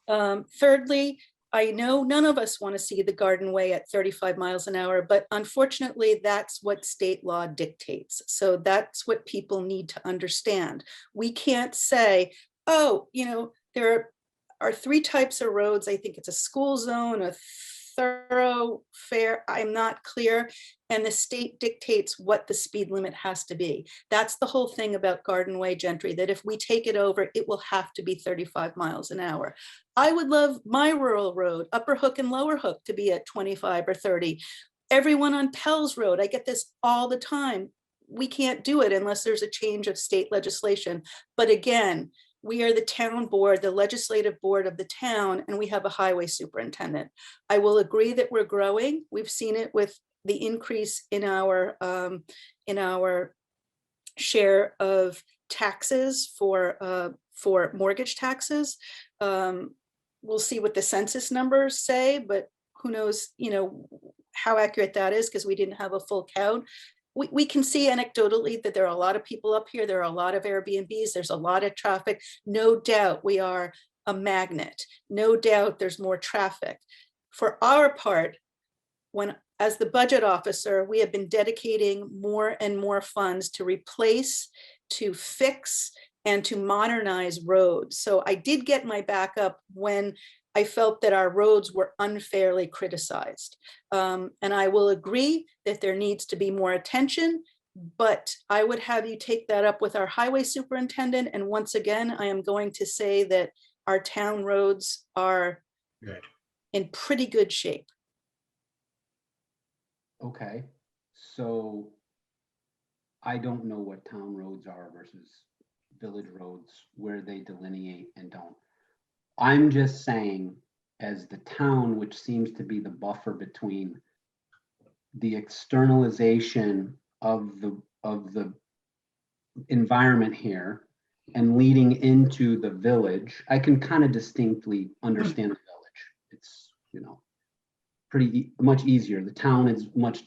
Thirdly, I know none of us want to see the Garden Way at 35 miles an hour, but unfortunately, that's what state law dictates. So that's what people need to understand. We can't say, oh, you know, there are 3 types of roads. I think it's a school zone, a thoroughfare, I'm not clear. And the state dictates what the speed limit has to be. That's the whole thing about Garden Way, Gentry, that if we take it over, it will have to be 35 miles an hour. I would love my rural road, Upper Hook and Lower Hook, to be at 25 or 30. Everyone on Pell's Road, I get this all the time. We can't do it unless there's a change of state legislation. But again, we are the town board, the legislative board of the town, and we have a highway superintendent. I will agree that we're growing. We've seen it with the increase in our share of taxes for mortgage taxes. We'll see what the census numbers say, but who knows, you know, how accurate that is, because we didn't have a full count. We can see anecdotally that there are a lot of people up here. There are a lot of Airbnbs. There's a lot of traffic. No doubt we are a magnet. No doubt there's more traffic. For our part, as the budget officer, we have been dedicating more and more funds to replace, to fix, and to modernize roads. So I did get my backup when I felt that our roads were unfairly criticized. And I will agree that there needs to be more attention, but I would have you take that up with our highway superintendent. And once again, I am going to say that our town roads are Good. in pretty good shape. Okay, so I don't know what town roads are versus village roads, where they delineate and don't. I'm just saying, as the town, which seems to be the buffer between the externalization of the environment here and leading into the village, I can kind of distinctly understand the village. It's, you know, pretty much easier. The town is much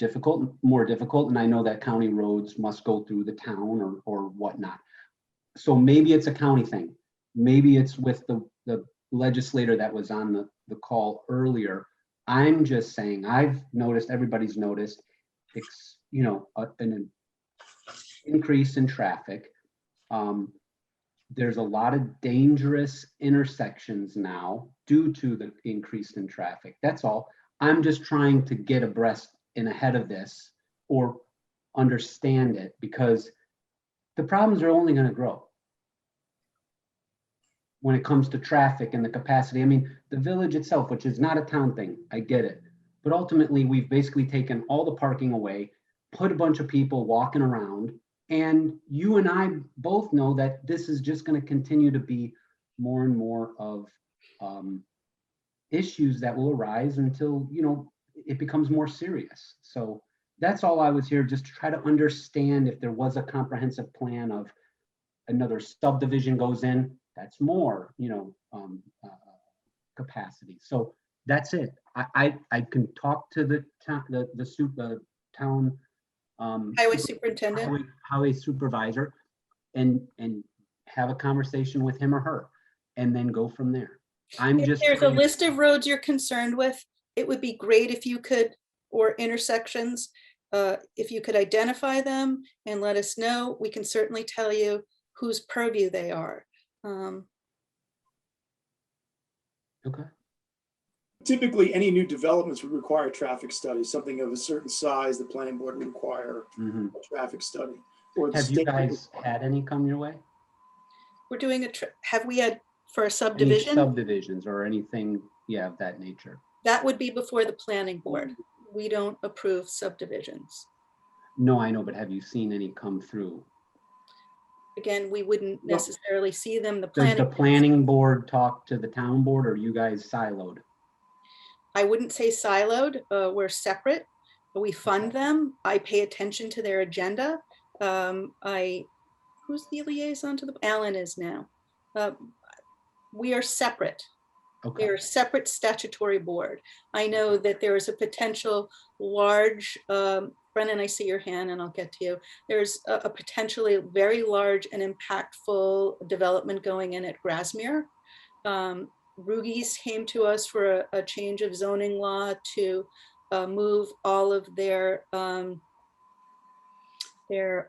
more difficult, and I know that county roads must go through the town or whatnot. So maybe it's a county thing. Maybe it's with the legislator that was on the call earlier. I'm just saying, I've noticed, everybody's noticed, you know, an increase in traffic. There's a lot of dangerous intersections now due to the increase in traffic. That's all. I'm just trying to get abreast and ahead of this or understand it, because the problems are only going to grow when it comes to traffic and the capacity. I mean, the village itself, which is not a town thing, I get it. But ultimately, we've basically taken all the parking away, put a bunch of people walking around, and you and I both know that this is just going to continue to be more and more of issues that will arise until, you know, it becomes more serious. So that's all I was here, just to try to understand if there was a comprehensive plan of another subdivision goes in, that's more, you know, capacity. So that's it. I can talk to the town Highway superintendent. highway supervisor and have a conversation with him or her, and then go from there. If there's a list of roads you're concerned with, it would be great if you could, or intersections, if you could identify them and let us know. We can certainly tell you whose purview they are. Okay. Typically, any new developments would require a traffic study, something of a certain size, the planning board would require a traffic study. Or the Have you state guys had any come your way? We're doing have we had for a Any subdivision? subdivisions or anything, yeah, of that nature? That would be before the planning board. We don't approve subdivisions. No, I know, but have you seen any come through? Again, we wouldn't No. necessarily see them. Does the planning board talk to the town board, or are you guys siloed? I wouldn't say siloed. We're separate. We fund them. I pay attention to their agenda. Who's the liaison to Alan is now. We are separate. Okay. They're a separate statutory board. I know that there is a potential large, Brennan, I see your hand and I'll get to you. There's a potentially very large and impactful development going in at Grasmere. Rugies came to us for a change of zoning law to move all of their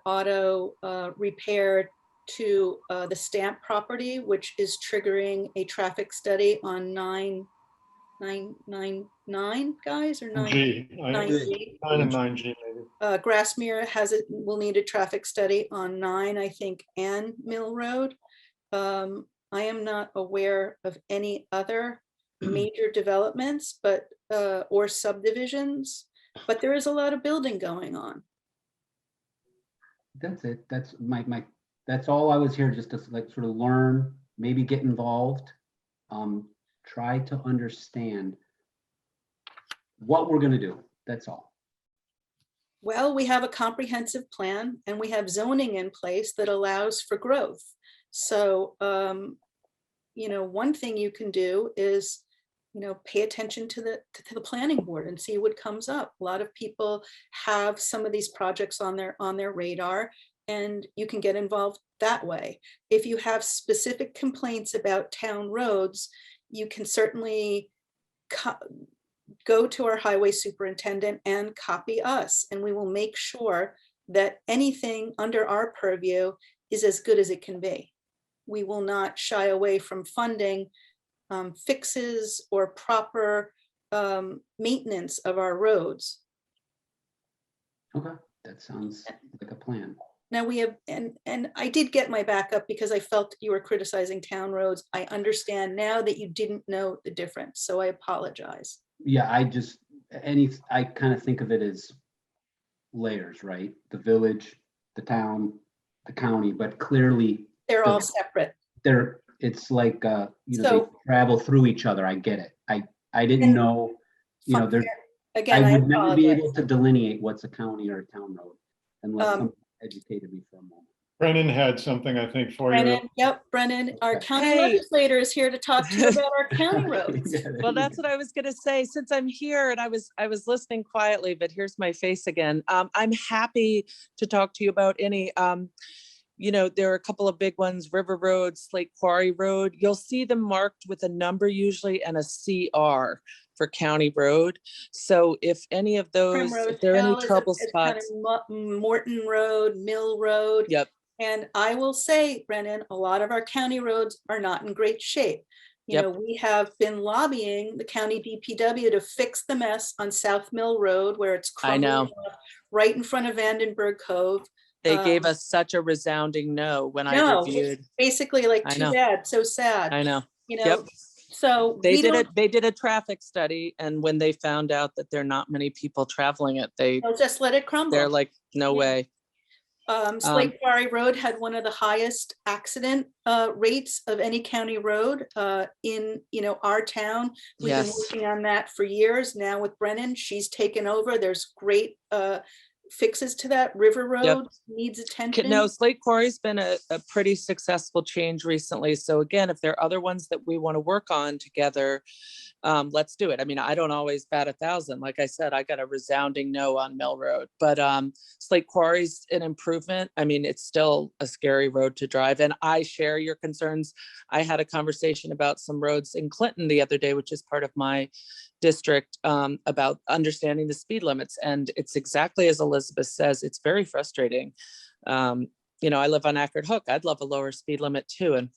auto repair to the Stamp property, which is triggering a traffic study on 999 guys or 9G, 9G. 9 and 9G maybe. Grasmere will need a traffic study on 9, I think, and Mill Road. I am not aware of any other major developments, but or subdivisions, but there is a lot of building going on. That's it. That's that's all I was here, just to like sort of learn, maybe get involved, try to understand what we're gonna do. That's all. Well, we have a comprehensive plan and we have zoning in place that allows for growth. So, you know, one thing you can do is, you know, pay attention to the planning board and see what comes up. A lot of people have some of these projects on their radar, and you can get involved that way. If you have specific complaints about town roads, you can certainly go to our highway superintendent and copy us, and we will make sure that anything under our purview is as good as it can be. We will not shy away from funding fixes or proper maintenance of our roads. Okay, that sounds like a plan. Now we have, and I did get my backup because I felt you were criticizing town roads. I understand now that you didn't know the difference, so I apologize. Yeah, I kind of think of it as layers, right? The village, the town, the county, but clearly They're all separate. it's like, they So- travel through each other. I get it. I didn't And- know, I Again, I would never be apologize. able to delineate what's a county or a town road unless Um, someone educated me for a moment. Brennan had something, I think, for you. Brennan, yep, Brennan, our Okay. county Hey. legislator is here to talk to you about our county roads. Yeah, there Well, you that's go. what I was gonna say, since I'm here and I was listening quietly, but here's my face again. I'm happy to talk to you about any, there are a couple of big ones, River Road, Slate Quarry Road. You'll see them marked with a number usually and a CR for County Road. So if any of those, Primrose if there are any Hill is trouble kind of spots, Morton Road, Mill Road. yep, And I will say, Brennan, a lot of our county roads are not in great shape. You Yep. know, we have been lobbying the county DPW to fix the mess on South Mill Road where it's I know. crumbling up right in front of Vandenberg Cove. They gave Um, us such a resounding no when I No, reviewed. basically like, I too know. bad, so sad, I know. you Yep. know, so They we did don't, it. They did a traffic study, and when they found out that there are not many people traveling it, they'll just let it they're crumble. like, no Yeah. way. Slate Quarry Road had one of the highest accident rates of any county road in, our town. We've been Yes. working on that for years now with Brennan. She's taken over. There's great fixes to that. River Road needs attention. No, Slate Quarry's been a pretty successful change recently. So again, if there are other ones that we want to work on together, let's do it. I mean, I don't always bat 1,000. Like I said, I got a resounding no on Mill Road, but Slate Quarry's an improvement. I mean, it's still a scary road to drive, and I share your concerns. I had a conversation about some roads in Clinton the other day, which is part of my district, about understanding the speed limits, and it's exactly as Elizabeth says. It's very frustrating. I live on Ackerd Hook. I'd love a lower speed limit too, and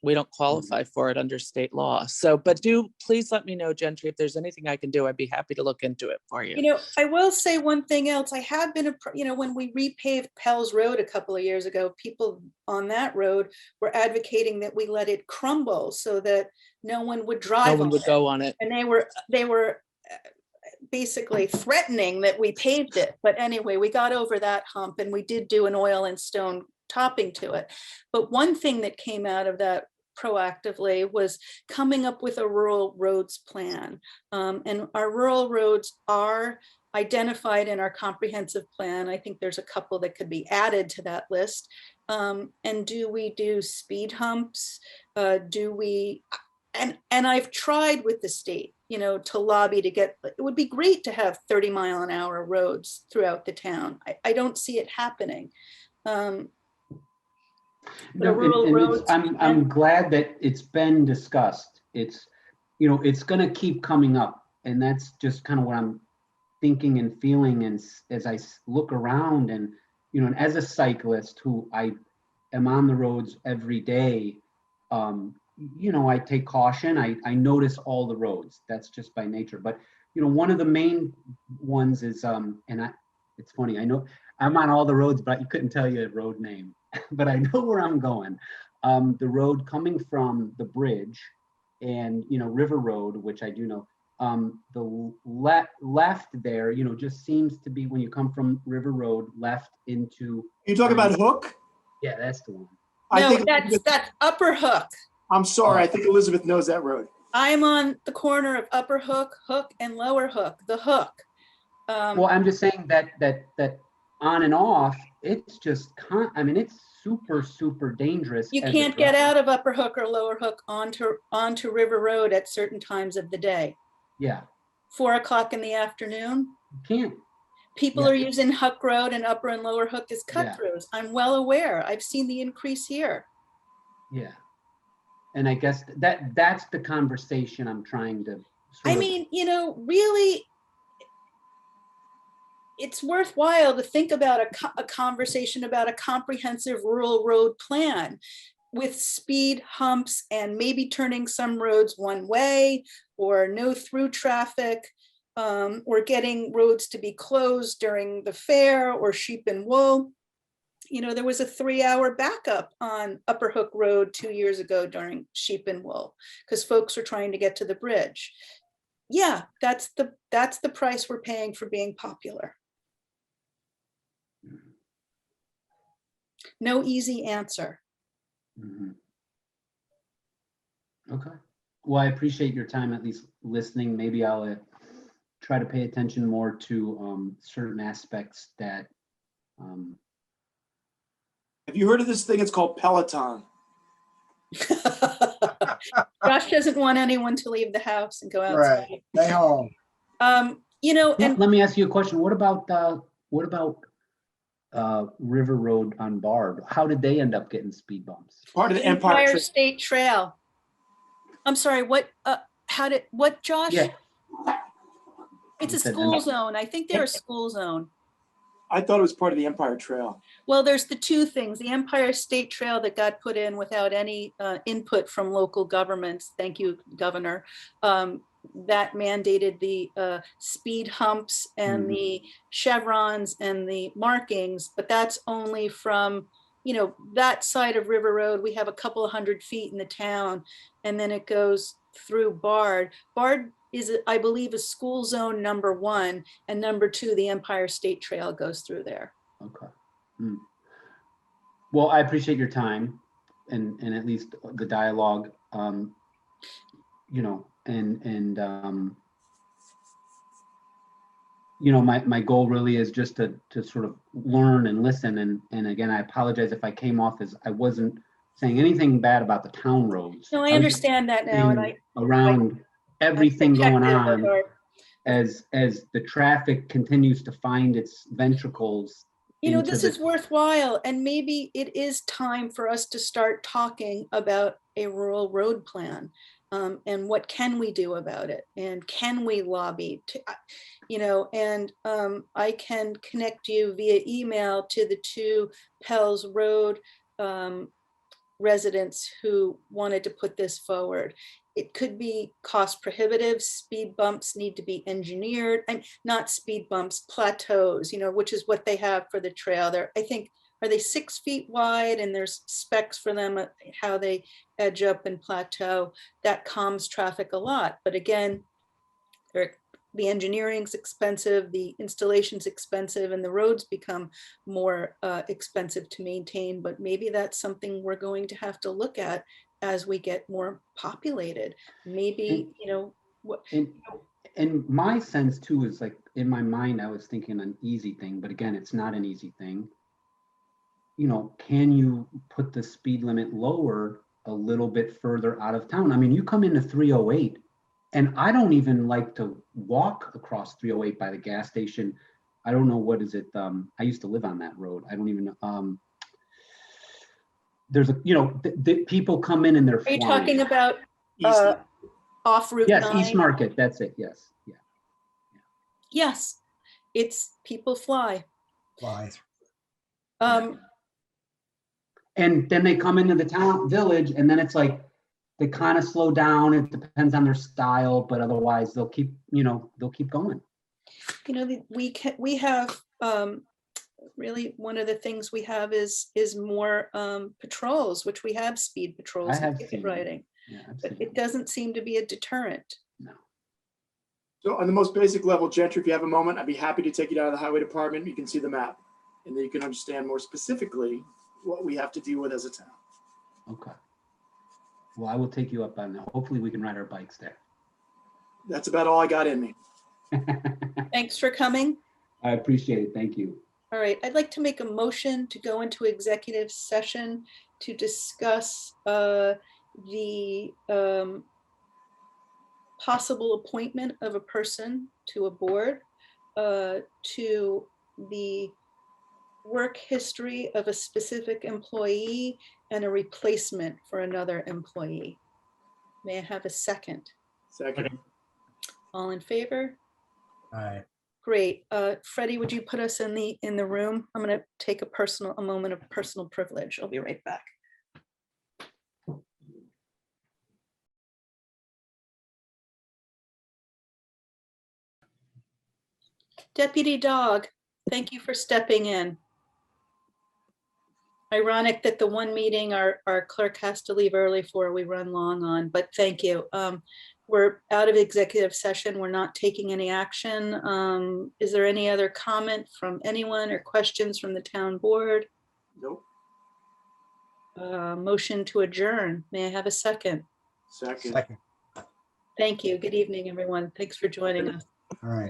we don't qualify for it under state law. So, but please let me know, Gentry, if there's anything I can do. I'd be happy to look into it for you. I will say one thing else. I have been, when we repaved Pell's Road a couple of years ago, people on that road were advocating that we let it crumble so that no one would drive No on one would it. go on it. And they were basically threatening that we paved it. But anyway, we got over that hump and we did do an oil and stone topping to it. But one thing that came out of that proactively was coming up with a rural roads plan. And our rural roads are identified in our comprehensive plan. I think there's a couple that could be added to that list. And do we do speed humps? And I've tried with the state, to lobby to get, it would be great to have 30-mile-an-hour roads throughout the town. I don't see it happening. No, rural and roads I'm glad that it's been discussed. It's gonna keep coming up, and that's just kind of what I'm thinking and feeling. And as I look around, and and as a cyclist who I am on the roads every day, I take caution. I notice all the roads. That's just by nature. But one of the main ones is it's funny. I know I'm on all the roads, but you couldn't tell you a road name. But I know where I'm going. The road coming from the bridge and, River Road, which I do know, the left there, just seems to be when you come from River Road left into. You talking about Hook? Yeah, that's the one. I No, think that's Upper Hook. I'm sorry. I think Elizabeth knows that road. I'm on the corner of Upper Hook, Hook, and Lower Hook, the Hook. Well, I'm just saying that on and off, it's just, it's super, super dangerous. You as a can't get driver. out of Upper Hook or Lower Hook onto River Road at certain times of the day. Yeah, 4 o'clock in the afternoon. you can't. People Yeah. are using Hook Road and Upper and Lower Hook as cut Yeah. throughs. I'm well aware. I've seen the increase here. Yeah. And I guess that's the conversation I'm trying to I mean, you know, really, it's worthwhile to think about a conversation about a comprehensive rural road plan with speed humps and maybe turning some roads one way or no through traffic, or getting roads to be closed during the fair or sheep and wool. You know, there was a 3-hour backup on Upper Hook Road 2 years ago during sheep and wool because folks were trying to get to the bridge. Yeah, that's the price we're paying for being popular. No easy answer. Mhm. Okay. Well, I appreciate your time at least listening. Maybe I'll try to pay attention more to certain aspects that. Have you heard of this thing? It's called Peloton. Josh doesn't want anyone to leave the house and go outside. Right, stay home. You know, and Let me ask you a question. What about River Road on Bard? How did they end up getting speed bumps? Part of the Empire Empire. State Trail. I'm sorry, what, Josh? Yeah. It's You a said school Empire. zone. I think they're a school zone. I thought it was part of the Empire Trail. Well, there's the two things, the Empire State Trail that got put in without any input from local governments. Thank you, Governor. That mandated the speed humps and the chevrons and the markings, but that's only from, you know, that side of River Road. We have a couple of 100 feet in the town, and then it goes through Bard. Bard is, I believe, a school zone #1, and #2, the Empire State Trail goes through there. Okay. Well, I appreciate your time and at least the dialogue, you know, and you know, my goal really is just to sort of learn and listen. And again, I apologize if I came off as I wasn't saying anything bad about the town roads. No, I was just understand that now, and saying around everything going on as the traffic continues to find its ventricles. You know, into this the- is worthwhile, and maybe it is time for us to start talking about a rural road plan. And what can we do about it? And can we lobby to, you know, and I can connect you via email to the 2 Pell's Road residents who wanted to put this forward. It could be cost prohibitive. Speed bumps need to be engineered, and not speed bumps, plateaus, you know, which is what they have for the trail. They're, I think, are they 6 feet wide, and there's specs for them, how they edge up and plateau. That calms traffic a lot. But again, the engineering's expensive, the installation's expensive, and the roads become more expensive to maintain. But maybe that's something we're going to have to look at as we get more populated. Maybe, you know, what. And my sense too is, like, in my mind, I was thinking an easy thing, but again, it's not an easy thing. You know, can you put the speed limit lower a little bit further out of town? I mean, you come into 308, and I don't even like to walk across 308 by the gas station. I don't know, what is it? I used to live on that road. I don't even know. There's a, you know, the people come in and they're Are you flying. talking about Easy. off Route Yes, 9? East Market, that's it, yes. Yeah. Yes, it's people fly. Fly. And then they come into the town village, and then it's like they kind of slow down. It depends on their style, but otherwise they'll keep, you know, they'll keep going. You know, we have really, one of the things we have is more patrols, which we have speed patrols I and have ticket seen writing, Yeah, but absolutely. it doesn't seem to be a deterrent. No. So on the most basic level, Gentry, if you have a moment, I'd be happy to take you down to the highway department. You can see the map, and then you can understand more specifically what we have to deal with as a town. Okay. Well, I will take you up on that. Hopefully we can ride our bikes there. That's about all I got in me. Thanks for coming. I appreciate it. Thank you. All right, I'd like to make a motion to go into executive session to discuss the possible appointment of a person to a board, to the work history of a specific employee, and a replacement for another employee. May I have a second? Second. All in favor? All right. Great. Freddie, would you put us in the room? I'm going to take a moment of personal privilege. I'll be right back. Deputy Dog, thank you for stepping in. Ironic that the one meeting our clerk has to leave early for, we run long on, but thank you. We're out of executive session. We're not taking any action. Is there any other comment from anyone or questions from the town board? Nope. Motion to adjourn. May I have a second? Second. Second. Thank you. Good evening, everyone. Thanks for joining us. All right.